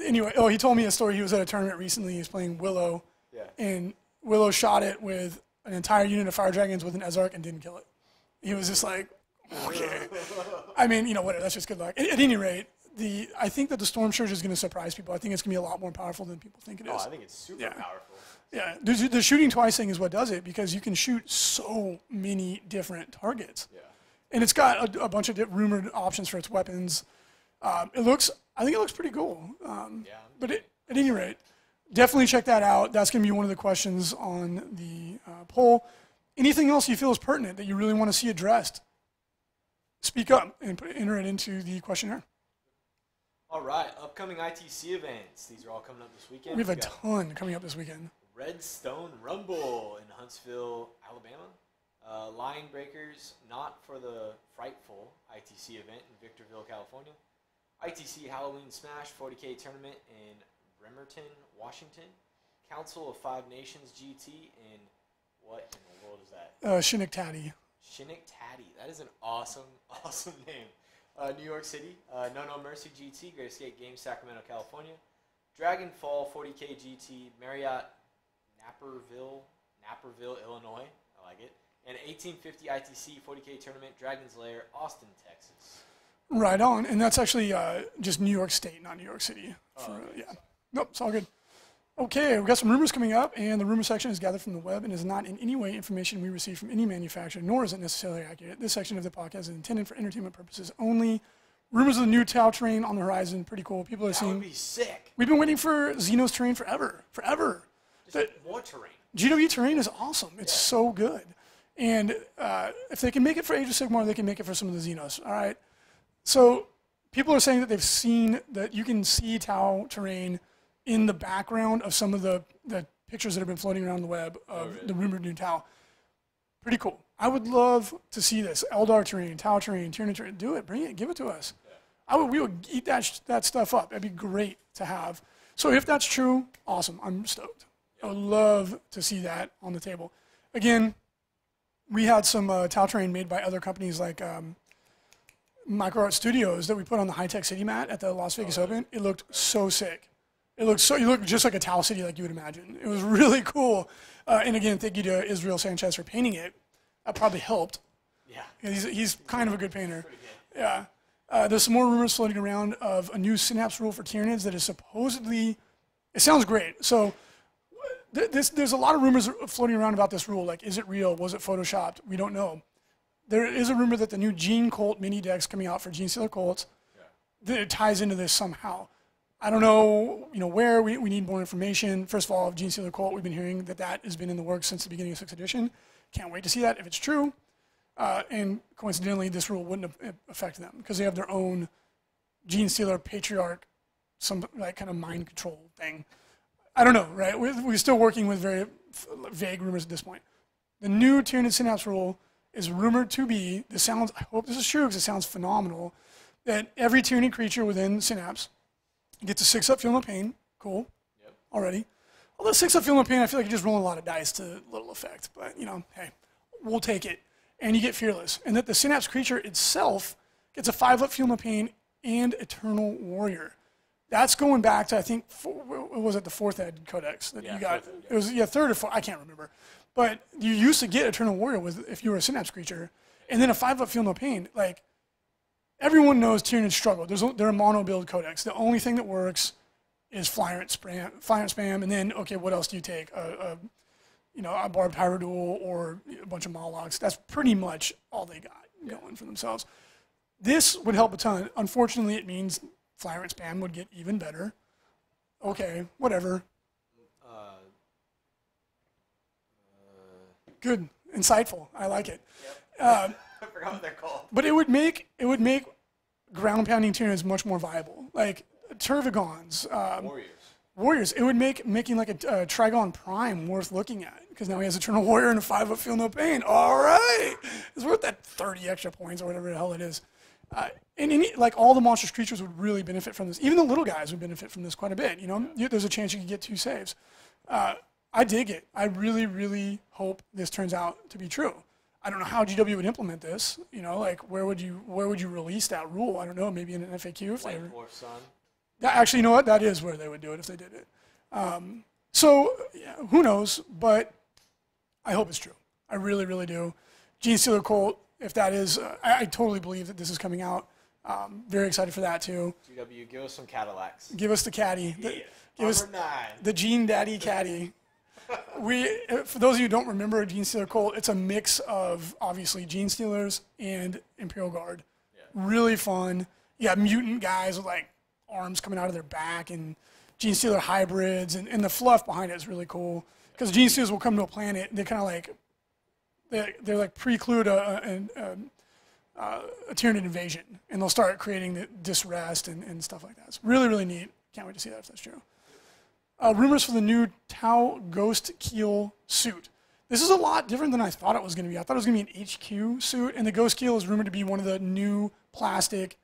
Anyway, he told me a story. He was at a tournament recently. He was playing Willow, and Willow shot it with an entire unit of Fire Dragons with an Ezarch and didn't kill it. He was just like, okay. I mean, whatever. That's just good luck. At any rate, I think that the Storm Surge is going to surprise people. I think it's going to be a lot more powerful than people think it is. Oh, I think it's super powerful. Yeah, the shooting twice thing is what does it, because you can shoot so many different targets. Yeah. And it's got a bunch of rumored options for its weapons. I think it looks pretty cool. But at any rate, definitely check that out. That's going to be one of the questions on the poll. Anything else you feel is pertinent that you really want to see addressed, speak up and enter it into the questionnaire. All right, upcoming ITC events. These are all coming up this weekend. We have a ton coming up this weekend. Redstone Rumble in Huntsville, Alabama. Line Breakers, not for the Frightful ITC event in Victorville, California. ITC Halloween Smash 40K tournament in Bremerton, Washington. Council of 5 Nations GT in what in the world is that? Shinnick-Tatty. Shinnick-Tatty. That is an awesome, awesome name. New York City. No Mercy GT, Great Escape Games, Sacramento, California. Dragonfall 40K GT, Marriott, Naperville, Illinois. I like it. And 1850 ITC 40K tournament, Dragon's Lair, Austin, Texas. Right on. And that's actually just New York State, not New York City. Yeah. Nope, it's all good. Okay, we've got some rumors coming up, and the rumor section is gathered from the web and is not in any way information we receive from any manufacturer, nor is it necessarily accurate. This section of the podcast is intended for entertainment purposes only. Rumors of the new Tau terrain on the horizon, pretty cool. People are seeing. That would be sick. We've been waiting for Xenos terrain forever. Just more terrain. GW terrain is awesome. It's so good. And if they can make it for Age of Sigmar, they can make it for some of the Xenos, all right? So people are saying that they've seen that you can see Tau terrain in the background of some of the pictures that have been floating around the web of the rumored new Tau. Pretty cool. I would love to see this. Eldar terrain, Tau terrain, Tyranid terrain. Do it. Bring it. Give it to us. Yeah. We would eat that stuff up. That'd be great to have. So if that's true, awesome. I'm stoked. I would love to see that on the table. Again, we had some Tau terrain made by other companies like Micro Art Studios that we put on the High-Tech City mat at the Las Vegas Open. It looked so sick. You look just like a Tau city like you would imagine. It was really cool. And again, thank you to Israel Sanchez for painting it. That probably helped. Yeah. He's kind of a good painter. Yeah. There's some more rumors floating around of a new Synapse rule for Tyranids that is supposedly, it sounds great. So there's a lot of rumors floating around about this rule. Like, is it real? Was it photoshopped? We don't know. There is a rumor that the new Gene Colt mini deck's coming out for Gene Stealer Colts, that it ties into this somehow. I don't know, where. We need more information. First of all, Gene Stealer Colt, we've been hearing that has been in the works since the beginning of 6th edition. Can't wait to see that if it's true. And coincidentally, this rule wouldn't affect them because they have their own Gene Stealer Patriarch, some like kind of mind control thing. I don't know, right? We're still working with very vague rumors at this point. The new Tyranid Synapse rule is rumored to be, I hope this is true because it sounds phenomenal, that every Tyranid creature within Synapse gets a 6-up Feel No Pain. Cool. Yep. Already. Although 6-up Feel No Pain, I feel like you're just rolling a lot of dice to little effect. But, hey, we'll take it. And you get Fearless. And that the Synapse creature itself gets a 5-up Feel No Pain and Eternal Warrior. That's going back to, I think, what was it, the 4th Ed Codex that you got? It was, 3rd or 4th, I can't remember. But you used to get Eternal Warrior with if you were a Synapse creature, and then a 5-up Feel No Pain. Like, everyone knows Tyranids struggle. They're a mono build codex. The only thing that works is Flyrant spam, and then, okay, what else do you take? A Barbed Pyrodual or a bunch of Molochs. That's pretty much all they got going for themselves. This would help a ton. Unfortunately, it means Flyrant spam would get even better. Okay, whatever. Good, insightful. I like it. Yep. I forgot what they're called. But it would make ground pounding Tyranids much more viable. Like Tervigons, Warriors. It would make making like a Trigon Prime worth looking at because now he has Eternal Warrior and a 5-up Feel No Pain. All right, it's worth that 30 extra points or whatever the hell it is. Like all the monstrous creatures would really benefit from this. Even the little guys would benefit from this quite a bit. There's a chance you could get 2 saves. I dig it. I really, really hope this turns out to be true. I don't know how GW would implement this. Like where would you release that rule? I don't know. Maybe in an FAQ if they were. Actually, you know what? That is where they would do it if they did it. So yeah, who knows? But I hope it's true. I really, really do. Gene Stealer Colt. If that is, I totally believe that this is coming out. Very excited for that too. GW, give us some Cadillacs. Give us the caddy. Give us 9. the Gene Daddy caddy. For those of you who don't remember Gene Stealer Colt, it's a mix of obviously Gene Stealers and Imperial Guard. Yeah. Really fun. You got mutant guys with like arms coming out of their back and Gene Stealer hybrids, and the fluff behind it is really cool because Gene Stealers will come to a planet and they kind of like they're like preclude a Tyranid invasion, and they'll start creating the disrest and stuff like that. It's really, really neat. Can't wait to see that if that's true. Rumors for the new Tau Ghost Keel suit. This is a lot different than I thought it was going to be. I thought it was going to be an HQ suit, and the Ghost Keel is rumored to be one of the new plastic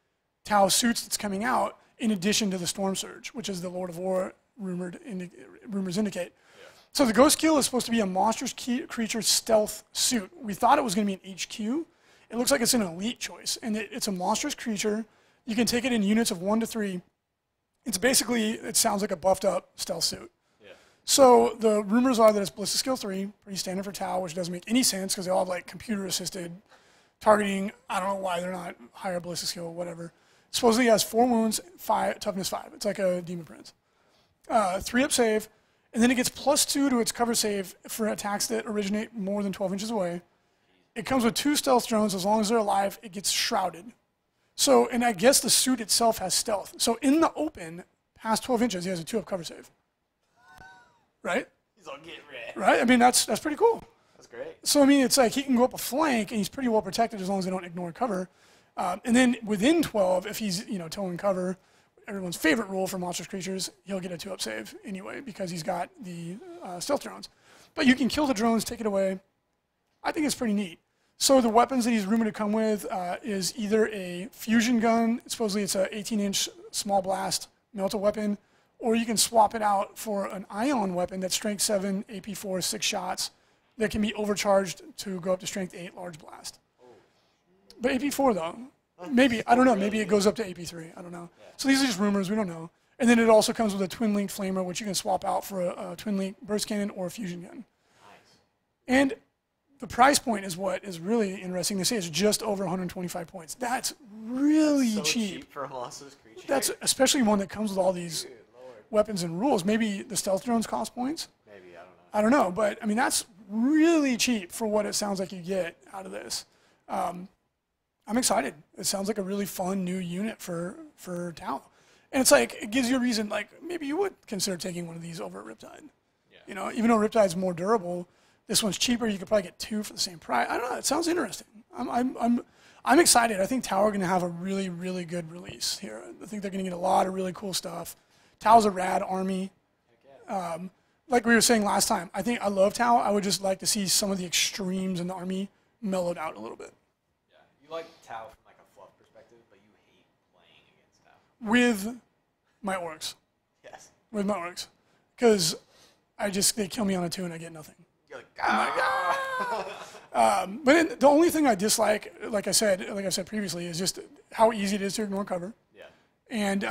Tau suits that's coming out in addition to the Storm Surge, which is the Lord of War rumors indicate. Yeah. So the Ghost Keel is supposed to be a monstrous creature stealth suit. We thought it was going to be an HQ. It looks like it's an elite choice, and it's a monstrous creature. You can take it in units of 1 to 3. It's basically, it sounds like a buffed up stealth suit. Yeah. So the rumors are that it's Ballistic Skill 3, pretty standard for Tau, which doesn't make any sense because they all have like computer assisted targeting. I don't know why they're not higher ballistic skill, whatever. Supposedly it has 4 wounds, toughness 5. It's like a Demon Prince. 3-up save, and then it gets +2 to its cover save for attacks that originate more than 12 inches away. It comes with 2 stealth drones. As long as they're alive, it gets shrouded. So, and I guess the suit itself has stealth. So in the open, past 12 inches, he has a 2-up cover save. Right? He's all getting red. Right? I mean, that's pretty cool. That's great. So, I mean, it's like he can go up a flank, and he's pretty well protected as long as they don't ignore cover. And then within 12, if he's, towing cover, everyone's favorite rule for monstrous creatures, he'll get a 2-up save anyway because he's got the stealth drones. But you can kill the drones, take it away. I think it's pretty neat. So the weapons that he's rumored to come with is either a fusion gun, supposedly it's an 18-inch small blast melta weapon, or you can swap it out for an ion weapon that's strength 7, AP4, 6 shots that can be overcharged to go up to strength 8 large blast. But AP4 though, maybe, I don't know, maybe it goes up to AP3, I don't know. Yeah. So these are just rumors, we don't know. And then it also comes with a twin-link flamer, which you can swap out for a twin-link burst cannon or a fusion gun. Nice. And the price point is what is really interesting to see. It's just over 125 points. That's really so cheap for a monstrous creature. That's especially one that comes with all these weapons and rules. Maybe the stealth drones cost points. Maybe, I don't know. I don't know, but I mean that's really cheap for what it sounds like you get out of this. I'm excited. It sounds like a really fun new unit for Tau. And it's like, it gives you a reason, like, maybe you would consider taking one of these over at Riptide. Yeah. Even though Riptide's more durable, this one's cheaper. You could probably get 2 for the same price. I don't know. It sounds interesting. I'm excited. I think Tau are going to have a really, really good release here. I think they're going to get a lot of really cool stuff. Tau's a rad army. Like we were saying last time, I love Tau. I would just like to see some of the extremes in the army mellowed out a little bit. Yeah, you like Tau from like a fluff perspective, but you hate playing against Tau. With my orcs. Yes. With my orcs. Because they kill me on a 2 and I get nothing. You're like, but the only thing I dislike, like I said previously, is just how easy it is to ignore cover. Yeah. And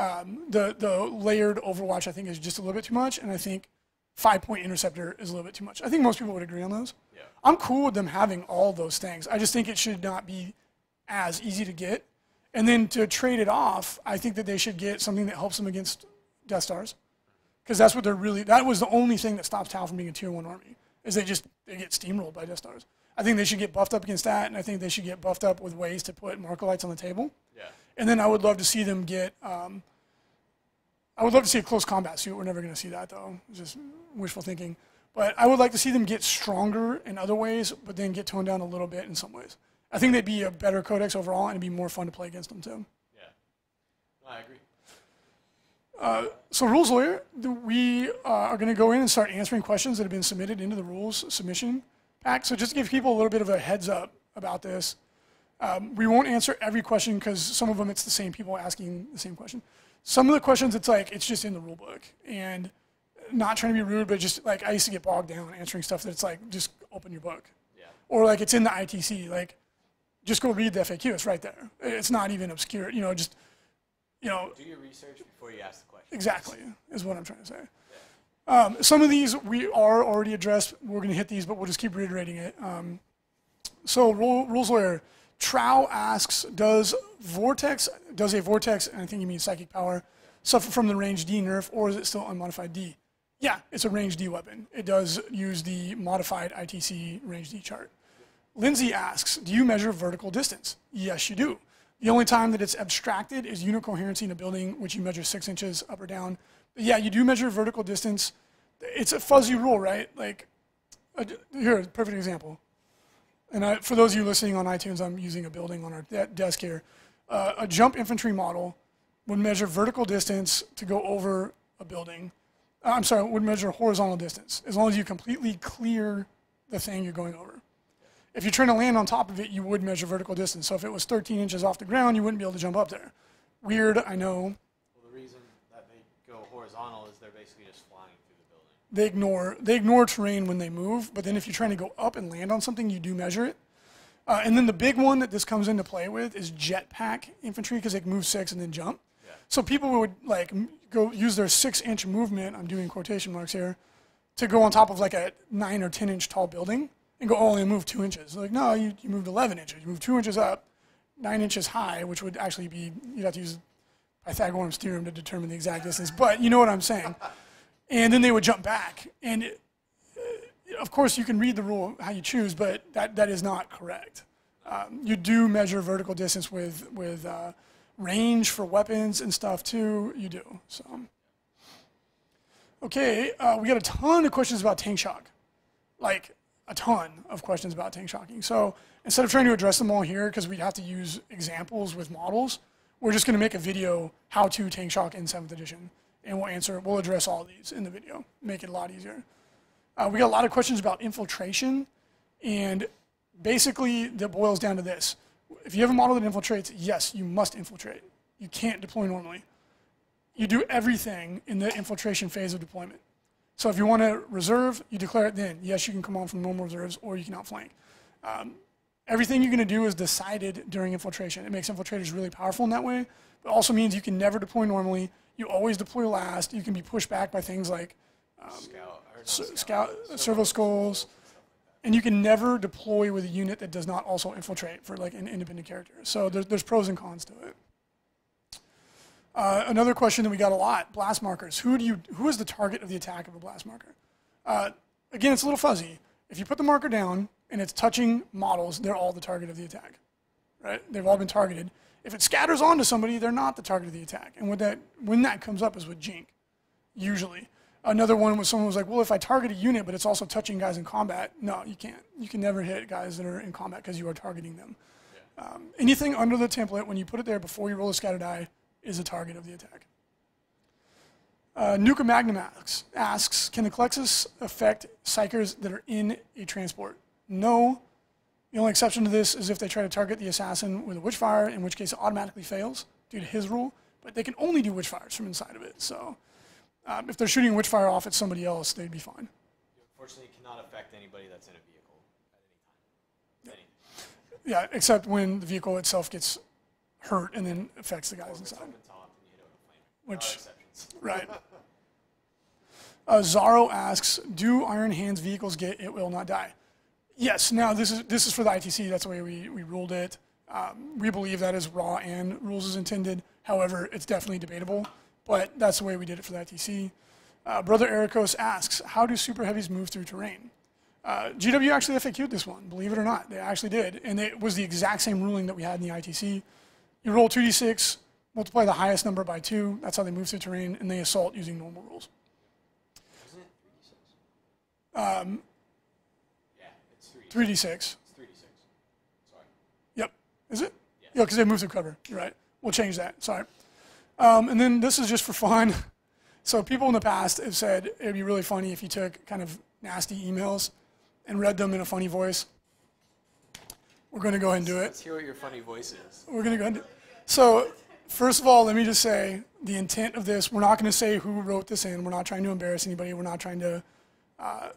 the layered Overwatch, I think, is just a little bit too much. And I think 5-point interceptor is a little bit too much. I think most people would agree on those. Yeah. I'm cool with them having all those things. I just think it should not be as easy to get. And then to trade it off, I think that they should get something that helps them against Death Stars. Because that's what they're really, that was the only thing that stops Tau from being a tier 1 army, is they get steamrolled by Death Stars. I think they should get buffed up against that, and I think they should get buffed up with ways to put Markolites on the table. Yeah. And then I would love to see them get, I would love to see a close combat suit. We're never going to see that, though. It's just wishful thinking. But I would like to see them get stronger in other ways, but then get toned down a little bit in some ways. I think they'd be a better codex overall, and it'd be more fun to play against them, too. Yeah. No, I agree. So Rules Lawyer, we are going to go in and start answering questions that have been submitted into the rules submission pack. So just to give people a little bit of a heads up about this, we won't answer every question because some of them it's the same people asking the same question. Some of the questions it's like it's just in the rule book, and not trying to be rude, but just like I used to get bogged down answering stuff that it's like just open your book. Yeah. Or like it's in the ITC, like just go read the FAQ, it's right there. It's not even obscure, just do your research before you ask the question. Exactly, is what I'm trying to say. Yeah. Some of these we are already addressed. We're going to hit these, but we'll just keep reiterating it. So Rules Lawyer, Trow asks, does a Vortex, and I think you mean Psychic Power, suffer from the range D nerf, or is it still unmodified D? Yeah, it's a range D weapon. It does use the modified ITC range D chart. Lindsay asks, do you measure vertical distance? Yes, you do. The only time that it's abstracted is unit coherency in a building, which you measure 6 inches up or down. But yeah, you do measure vertical distance. It's a fuzzy rule, right? Like, here, perfect example. And for those of you listening on iTunes, I'm using a building on our desk here. A jump infantry model would measure vertical distance to go over a building. Would measure horizontal distance, as long as you completely clear the thing you're going over. If you're trying to land on top of it, you would measure vertical distance. So if it was 13 inches off the ground, you wouldn't be able to jump up there. Weird, I know. Well, the reason that they go horizontal is they're basically just flying through the building. They ignore terrain when they move, but then if you're trying to go up and land on something, you do measure it. And then the big one that this comes into play with is jetpack infantry, because they can move 6 and then jump. Yeah. So people would like go use their 6-inch movement, I'm doing quotation marks here, to go on top of like a 9 or 10-inch tall building. And go, oh, and move 2 inches. Like, no, you moved 11 inches. You moved 2 inches up, 9 inches high, which would actually be, you'd have to use Pythagorean theorem to determine the exact distance. But you know what I'm saying. And then they would jump back. And of course, you can read the rule how you choose, but that is not correct. You do measure vertical distance with range for weapons and stuff too. You do. So, okay, we got a ton of questions about tank shock. Like, a ton of questions about tank shocking. So instead of trying to address them all here, because we'd have to use examples with models, we're just going to make a video how to tank shock in 7th edition. And we'll address all of these in the video, make it a lot easier. We got a lot of questions about infiltration. And basically, that boils down to this. If you have a model that infiltrates, yes, you must infiltrate. You can't deploy normally. You do everything in the infiltration phase of deployment. So if you want to reserve, you declare it then. Yes, you can come on from normal reserves, or you can outflank. Everything you're going to do is decided during infiltration. It makes infiltrators really powerful in that way, but also means you can never deploy normally. You always deploy last. You can be pushed back by things like servo skulls, and you can never deploy with a unit that does not also infiltrate for like an independent character. So there's pros and cons to it. Another question that we got a lot, blast markers. Who is the target of the attack of a blast marker? Again, it's a little fuzzy. If you put the marker down and it's touching models, they're all the target of the attack, right? They've all been targeted. If it scatters onto somebody, they're not the target of the attack. And when that comes up is with Jink, usually. Another one was someone was like, well, if I target a unit, but it's also touching guys in combat, no, you can't. You can never hit guys that are in combat because you are targeting them. Yeah. Anything under the template, when you put it there before you roll a scatter die, is a target of the attack. Nuka Magnum asks, can the Calexis affect psychers that are in a transport? No. The only exception to this is if they try to target the assassin with a witchfire, in which case it automatically fails due to his rule, but they can only do witchfires from inside of it. So if they're shooting witchfire off at somebody else, they'd be fine. Unfortunately, it cannot affect anybody that's in a vehicle at any time. Yeah, except when the vehicle itself gets hurt and then affects the guys inside. Which, right. Zaro asks, do Iron Hands vehicles get It Will Not Die? Yes. Now, this is for the ITC. That's the way we ruled it. We believe that is raw and rules as intended. However, it's definitely debatable, but that's the way we did it for the ITC. Brother Ericos asks, how do super heavies move through terrain? GW actually FAQ'd this one, believe it or not. They actually did, and it was the exact same ruling that we had in the ITC. You roll 2d6, multiply the highest number by 2. That's how they move through terrain, and they assault using normal rules. Isn't it 3d6? Yeah, it's 3d6. 3d6. It's 3d6. Sorry. Yep. Is it? Yeah. Yeah, because they move through cover. You're right. We'll change that. Sorry. And then this is just for fun. So people in the past have said it would be really funny if you took kind of nasty emails and read them in a funny voice. We're going to go ahead and do it. Let's hear what your funny voice is. We're going to go ahead and do it. So first of all, let me just say the intent of this, we're not going to say who wrote this in. We're not trying to embarrass anybody. We're not trying to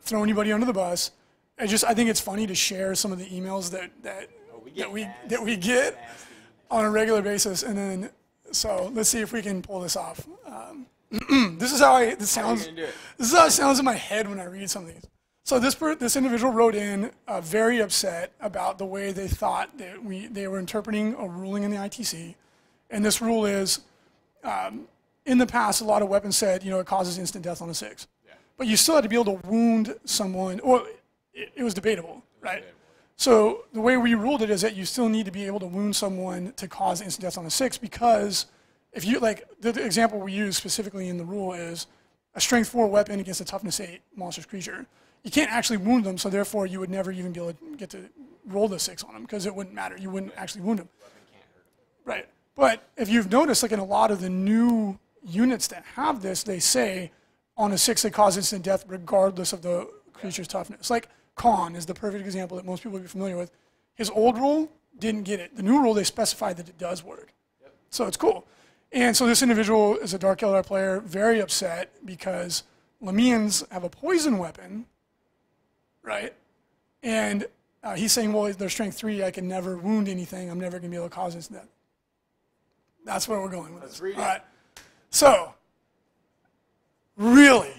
throw anybody under the bus. I think it's funny to share some of the emails that we get on a regular basis. And then, so let's see if we can pull this off. This is how it sounds in my head when I read some of these. So this individual wrote in very upset about the way they thought that they were interpreting a ruling in the ITC. And this rule is, in the past, a lot of weapons said, it causes instant death on a 6. Yeah. But you still had to be able to wound someone, or it was debatable, right? So the way we ruled it is that you still need to be able to wound someone to cause instant death on a 6, because if you, like, the example we use specifically in the rule is a strength 4 weapon against a toughness 8 monstrous creature. You can't actually wound them, so therefore you would never even be able to get to roll the 6 on them, because it wouldn't matter. You wouldn't actually wound them. Right. But if you've noticed, like in a lot of the new units that have this, they say on a 6 they cause instant death regardless of the creature's toughness. Like Khan is the perfect example that most people would be familiar with. His old rule didn't get it. The new rule, they specified that it does work. Yep. So it's cool. And so this individual is a Dark Eldar player, very upset because Lamians have a poison weapon, right? And he's saying, well, they're strength 3, I can never wound anything, I'm never going to be able to cause instant death. That's where we're going with this. All right. So, really,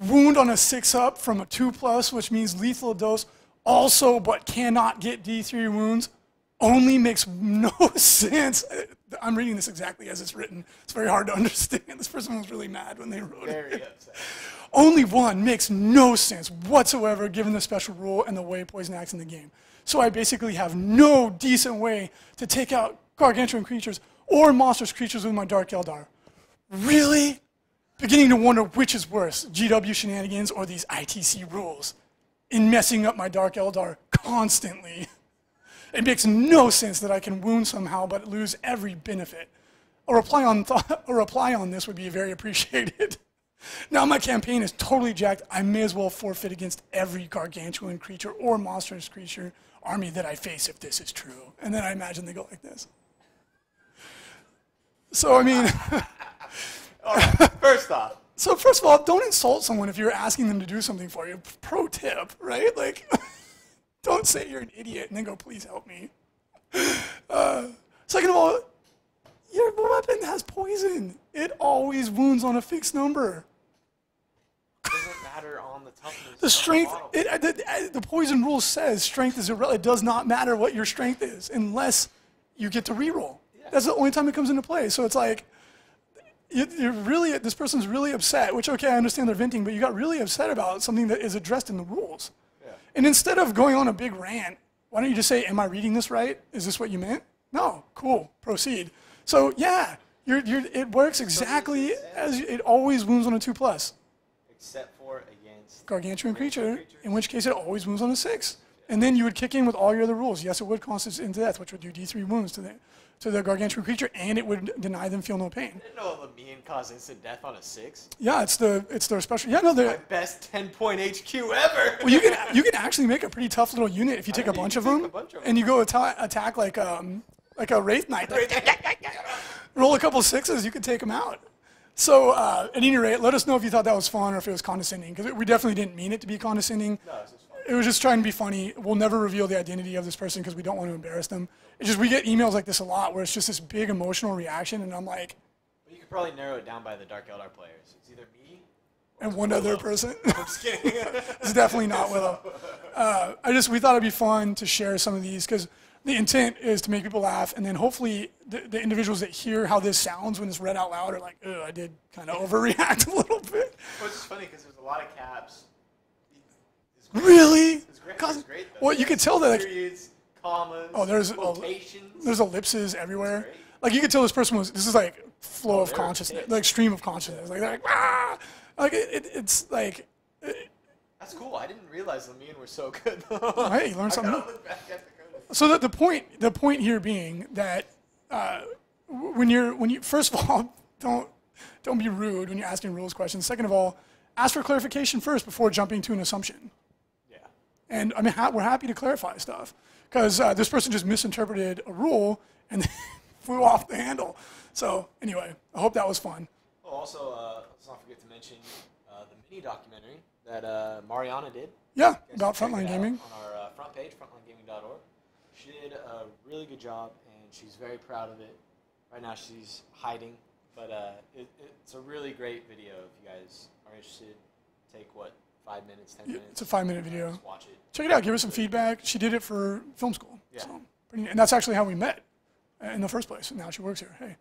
wound on a 6-up from a 2+, which means lethal dose, also but cannot get D3 wounds, only makes no sense. I'm reading this exactly as it's written. It's very hard to understand. This person was really mad when they wrote it. Very upset. Only one makes no sense whatsoever given the special rule and the way poison acts in the game. So I basically have no decent way to take out gargantuan creatures or monstrous creatures with my Dark Eldar. Really? Beginning to wonder which is worse, GW shenanigans or these ITC rules in messing up my Dark Eldar constantly. It makes no sense that I can wound somehow but lose every benefit. A reply on this would be very appreciated. Now my campaign is totally jacked. I may as well forfeit against every gargantuan creature or monstrous creature army that I face if this is true. And then I imagine they go like this. So, I mean... First off. So first of all, don't insult someone if you're asking them to do something for you. Pro tip, right? Like, don't say you're an idiot and then go, please help me. Second of all, your weapon has poison. It always wounds on a fixed number. It doesn't matter on the toughness. The strength, the poison rule says strength is irrelevant. It does not matter what your strength is unless you get to reroll. Yeah. That's the only time it comes into play. So it's like, this person's really upset, which, okay, I understand they're venting, but you got really upset about something that is addressed in the rules. Yeah. And instead of going on a big rant, why don't you just say, am I reading this right? Is this what you meant? No. Cool. Proceed. So, yeah, it works exactly as it always wounds on a 2+. Except for against gargantuan creature, in which case it always wounds on a 6. Yeah. And then you would kick in with all your other rules. Yes, it would cause instant death, which would do D3 wounds to the gargantuan creature, and it would deny them feel no pain. I didn't know Lamian caused instant death on a 6. Yeah, it's their special. Yeah, no, they're my best 10-point HQ ever. Well, you can actually make a pretty tough little unit if you take a bunch of them and you go attack like a Wraith Knight. Roll a couple 6s, you could take them out. So at any rate, let us know if you thought that was fun or if it was condescending, because we definitely didn't mean it to be condescending. No, it's just fun. It was just trying to be funny. We'll never reveal the identity of this person because we don't want to embarrass them. It's just we get emails like this a lot where it's just this big emotional reaction, and I'm like... Well, you could probably narrow it down by the Dark Eldar players. It's either me And one other person. I'm just kidding. It's definitely not Willow. We thought it'd be fun to share some of these because the intent is to make people laugh, and then hopefully the individuals that hear how this sounds when it's read out loud are like, "Oh, I did kind of overreact a little bit." Well, it's just funny because there's a lot of caps. Really? It's great. It's great though. Well, you could tell that. Like, periods, commas, there's quotations. there's ellipses everywhere. Like you could tell this person was. This is like flow of consciousness, like stream of consciousness. Like they're like, ah, like it's like. That's cool. I didn't realize Lamine were so good. Hey, you learned something new. So the point here being that when you first of all don't be rude when you're asking rules questions. Second of all, ask for clarification first before jumping to an assumption. Yeah. And I mean we're happy to clarify stuff because this person just misinterpreted a rule and flew off the handle. So anyway, I hope that was fun. Oh, also, let's not forget to mention the mini documentary that Mariana did. Yeah, about Frontline Gaming. On our front page, frontlinegaming.org. She did a really good job, and she's very proud of it. Right now she's hiding, but it's a really great video. If you guys are interested, take 5 minutes, 10 minutes. It's a 5-minute video. Just watch it. Check it out. Give her some feedback. She did it for film school. Yeah. So, and that's actually how we met in the first place. And now she works here. Hey.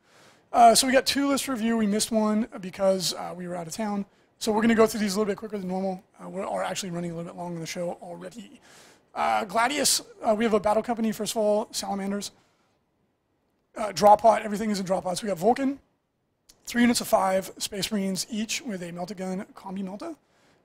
So we got 2 lists to review. We missed one because we were out of town. So we're going to go through these a little bit quicker than normal. We are actually running a little bit long in the show already. Gladius, we have a battle company, first of all, Salamanders. Draw pod, everything is a draw pod. So we got Vulcan, 3 units of 5 Space Marines, each with a melta gun, combi melta,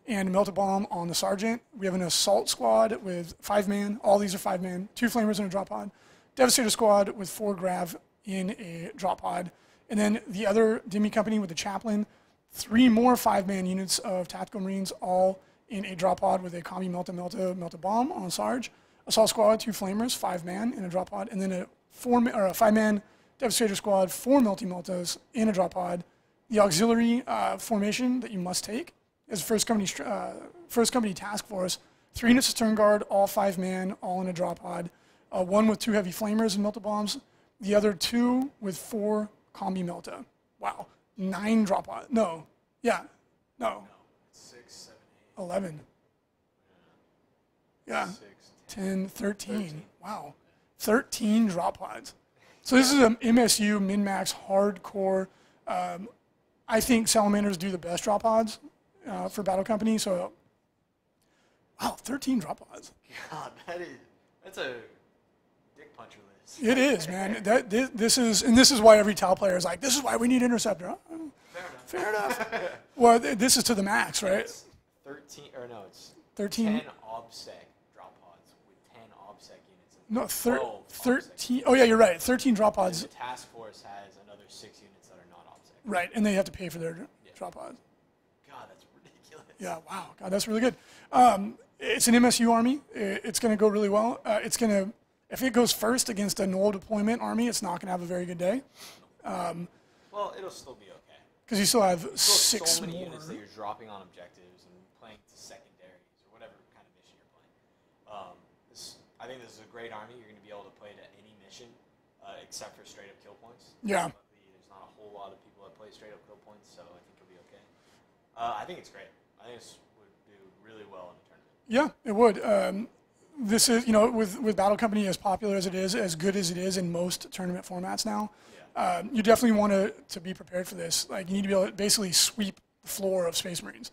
and a melta bomb on the Sergeant. We have an assault squad with 5-man. All these are 5-man. 2 flamers in a drop pod. Devastator squad with 4 grav in a drop pod. And then the other Demi company with the chaplain, 3 more 5-man units of tactical Marines, all in a drop pod with a combi melta bomb on Sarge. Assault squad, 2 flamers, 5-man in a drop pod, and then a 5-man Devastator squad, 4 meltas in a drop pod. The auxiliary formation that you must take is first company task force. 3 units of stern guard, all 5-man, all in a drop pod. 1 with 2 heavy flamers and melta bombs. The other 2 with 4 combi melta. Wow. 9 drop pod. No. Yeah. No. 6, 7, 8. 11. Yeah. 6, 10, 13. Wow. 13 drop pods. So this is an MSU min-max hardcore. I think Salamanders do the best drop pods for Battle Company. So, wow, 13 drop pods. God, that's a dick puncher list. It is, man. This is why every Tau player is like, this is why we need Interceptor. Fair enough. Well, this is to the max, right? It's 13, or no, it's 13. 10 OBSEC drop pods with 10 OBSEC units. No, 12 13. Oh, yeah, you're right. 13 drop pods. And the task force has another 6 units that are not OBSEC. Right, and they have to pay for their drop pods. God, that's ridiculous. Yeah, wow. God, that's really good. It's an MSU army. It's going to go really well. If it goes first against a null deployment army, it's not going to have a very good day. Well, it'll still be okay. Because you still have Still 6 so many more. units that you're dropping on objectives and playing to secondaries or whatever kind of mission you're playing. I think this is a great army. You're going to be able to play to any mission except for straight up kill points. Yeah. There's not a whole lot of people that play straight up kill points, so I think it'll be okay. I think it's great. I think this would do really well in a tournament. Yeah, it would. This is, with Battle Company as popular as it is, as good as it is in most tournament formats now, you definitely want to be prepared for this. Like, you need to be able to basically sweep the floor of Space Marines.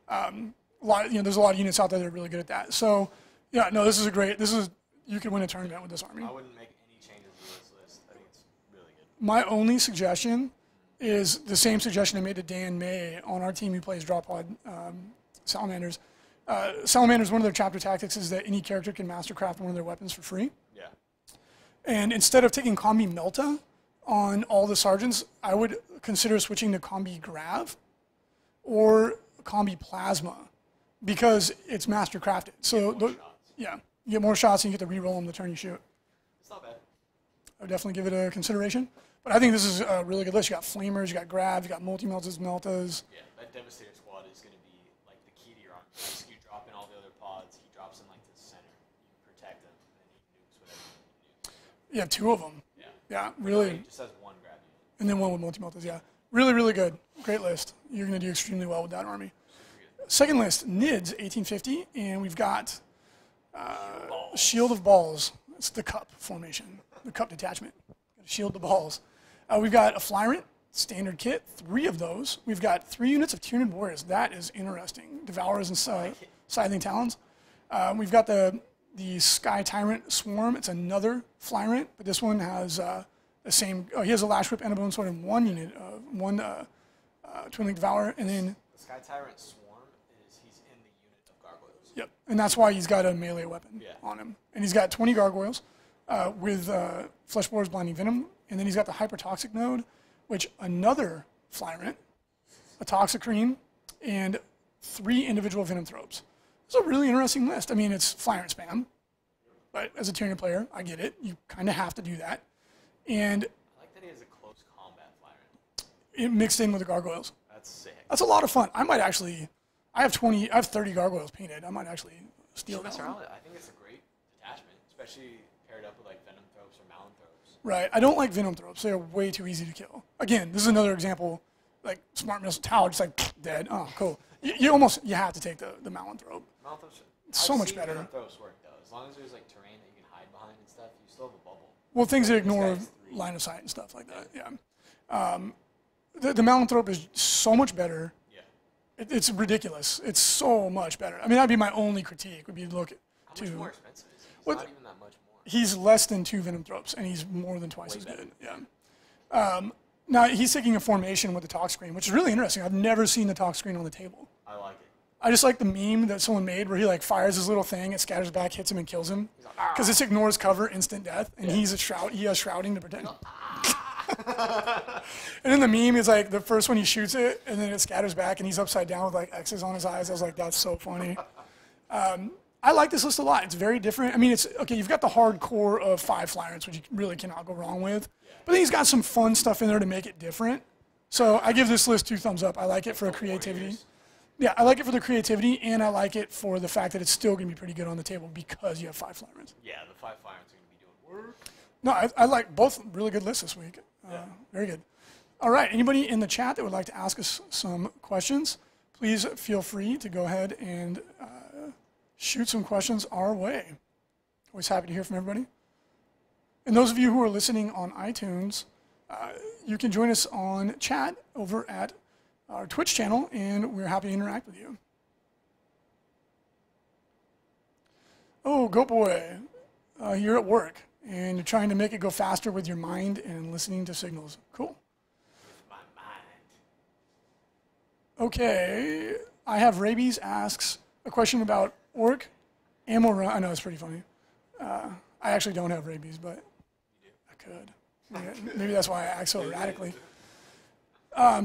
There's a lot of units out there that are really good at that. So, yeah, no, you can win a tournament with this army. I wouldn't make any changes to this list. I think it's really good. My only suggestion is the same suggestion I made to Dan May on our team who plays Drop Pod Salamanders. Salamanders, one of their chapter tactics is that any character can mastercraft one of their weapons for free. Yeah. And instead of taking Combi Melta on all the sergeants, I would consider switching to Combi Grav or Combi Plasma because it's mastercrafted. So, yeah, you get more shots and you get to reroll them the turn you shoot. It's not bad. I would definitely give it a consideration. But I think this is a really good list. You got Flamers, you got Gravs, you got Multi-Meltas, Meltas. Yeah, that Devastator squad is going to be like the key to your army. You drop in all the other pods, he drops in like to the center. You protect him, and then he nukes whatever you nukes. You have 2 of them. Yeah. Yeah, really. He just has 1 grab unit. And then 1 with Multi-Meltas, yeah. Really, really good. Great list. You're going to do extremely well with that army. second list, NIDS 1850, and we've got Shield of Balls. It's the cup formation, the cup detachment. Shield the balls. We've got a Flyrant, standard kit, 3 of those. We've got 3 units of Tyrannid Warriors. That is interesting. Devourers and Scything Talons. We've got the Sky Tyrant Swarm. It's another Flyrant, but this one has the same. Oh, he has a Lash Whip and a Bone Sword in 1 unit, one Twin Link Devourer, and then The Sky Tyrant Swarm he's in the unit of Gargoyles. Yep, and that's why he's got a melee weapon on him. And he's got 20 Gargoyles with Fleshbore's Blinding Venom, and then he's got the Hypertoxic node, which another Flyrant, a Toxicrene, and 3 individual Venom Thropes. It's a really interesting list. I mean, it's Flyrant spam, but as a Tyranid player, I get it. You kind of have to do that. And I like that he has a close combat Flyrant. It mixed in with the Gargoyles. That's sick. That's a lot of fun. I might actually, I have 30 Gargoyles painted. I might actually steal that one. I think it's a great detachment, especially paired up with like Venom Thropes or Malanthropes. Right. I don't like Venom Thropes. They're way too easy to kill. Again, this is another example, like Smart Missile Tower, just like dead. Oh, cool. You have to take the Malanthrope. Malanthropes, it's so much better. Venom Thropes work though. As long as there's like terrain that you can hide behind and stuff, you still have a bubble. Well, things that ignore line of sight and stuff like that. Yeah. The Malanthrope is so much better. Yeah. It's ridiculous. It's so much better. I mean, that'd be my only critique. Would be to look at how much more expensive is he? He's not even that much more. He's less than 2 Venom Thropes, and he's more than twice as good. Yeah. Now he's taking a formation with the Toxicrene, which is really interesting. I've never seen the Toxicrene on the table. I like it. I just like the meme that someone made where he like fires his little thing, it scatters back, hits him, and kills him. Because this ignores cover, instant death, and he has shrouding to protect him. And then the meme is like the first one he shoots it, and then it scatters back, and he's upside down with like X's on his eyes. I was like, that's so funny. I like this list a lot. It's very different. I mean, it's okay. You've got the hardcore of 5 Flyrants, which you really cannot go wrong with. But then he's got some fun stuff in there to make it different. So I give this list 2 thumbs up. I like it for creativity. Yeah, I like it for the creativity, and I like it for the fact that it's still going to be pretty good on the table because you have 5 Flyrants. Yeah, the 5 Flyrants are going to be doing work. No, I like both really good lists this week. Very good. All right, anybody in the chat that would like to ask us some questions, please feel free to go ahead and shoot some questions our way. Always happy to hear from everybody. And those of you who are listening on iTunes, you can join us on chat over at our Twitch channel, and we're happy to interact with you. Oh, Goat Boy, you're at work, and you're trying to make it go faster with your mind and listening to signals. Cool. With my mind. Okay, I have Rabies asks a question about Orc ammo run. I know it's pretty funny. I actually don't have Rabies, but I could. Maybe that's why I act so erratically.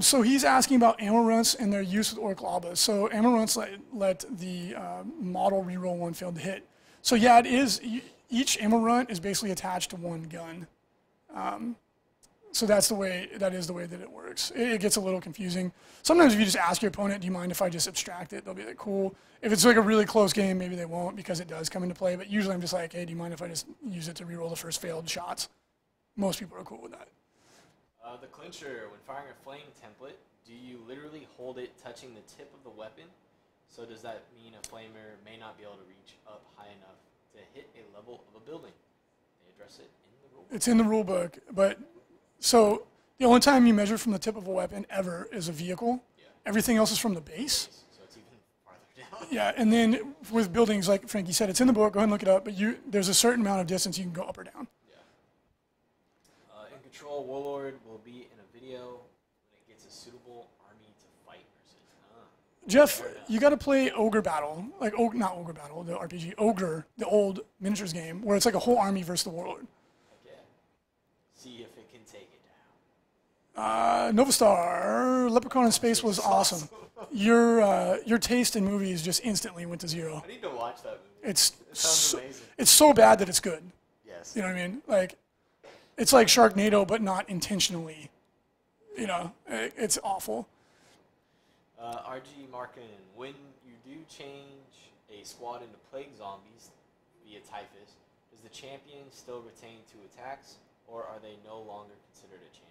So he's asking about ammo runs and their use with Orc Labas. So ammo runs let the model reroll 1 failed to hit. So yeah, it is. Each ammo run is basically attached to 1 gun. So that is the way that it works. It gets a little confusing. Sometimes if you just ask your opponent, do you mind if I just abstract it? They'll be like, cool. If it's like a really close game, maybe they won't because it does come into play. But usually I'm just like, hey, do you mind if I just use it to reroll the first failed shots? Most people are cool with that. The clincher, when firing a flame template, do you literally hold it touching the tip of the weapon? So does that mean a flamer may not be able to reach up high enough to hit a level of a building? They address it in the rulebook. It's in the rulebook, but so the only time you measure from the tip of a weapon ever is a vehicle. Yeah. Everything else is from the base. So it's even farther down. Yeah, and then with buildings, like Frankie said, it's in the book. Go ahead and look it up. But there's a certain amount of distance you can go up or down. In Control, Warlord will be in a video when it gets a suitable army to fight versus. Jeff, you got to play Ogre Battle, like not Ogre Battle, the RPG, Ogre, the old miniatures game, where it's like a whole army versus the Warlord. Okay. See if it can take it down. Novastar, Leprechaun in Space was awesome. Your taste in movies just instantly went to 0. I need to watch that movie. It sounds amazing. It's so bad that it's good. Yes. You know what I mean? Like, it's like Sharknado, but not intentionally. You know, it's awful. RG Markin, when you do change a squad into plague zombies via Typhus, does the champion still retain 2 attacks, or are they no longer considered a champion?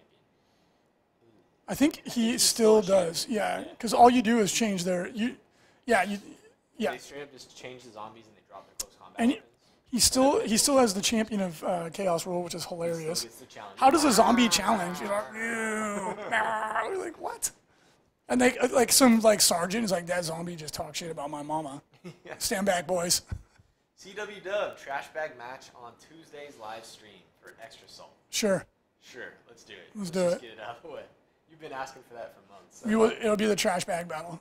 I think he still does, yeah. Because all you do is change Yeah, They straight up just change the zombies and they drop their close combat And weapons. he still has the champion of Chaos rule, which is hilarious. He still gets the challenge. How does a zombie challenge? You're like, ew. You're like, what? And they some sergeant is like, that zombie just talked shit about my mama. Yeah. Stand back, boys. CW Dub trash bag match on Tuesday's live stream for extra salt. Sure. Sure, let's do it. Let's do just it. Get it out of the way. You've been asking for that for months. So. It'll be the trash bag battle.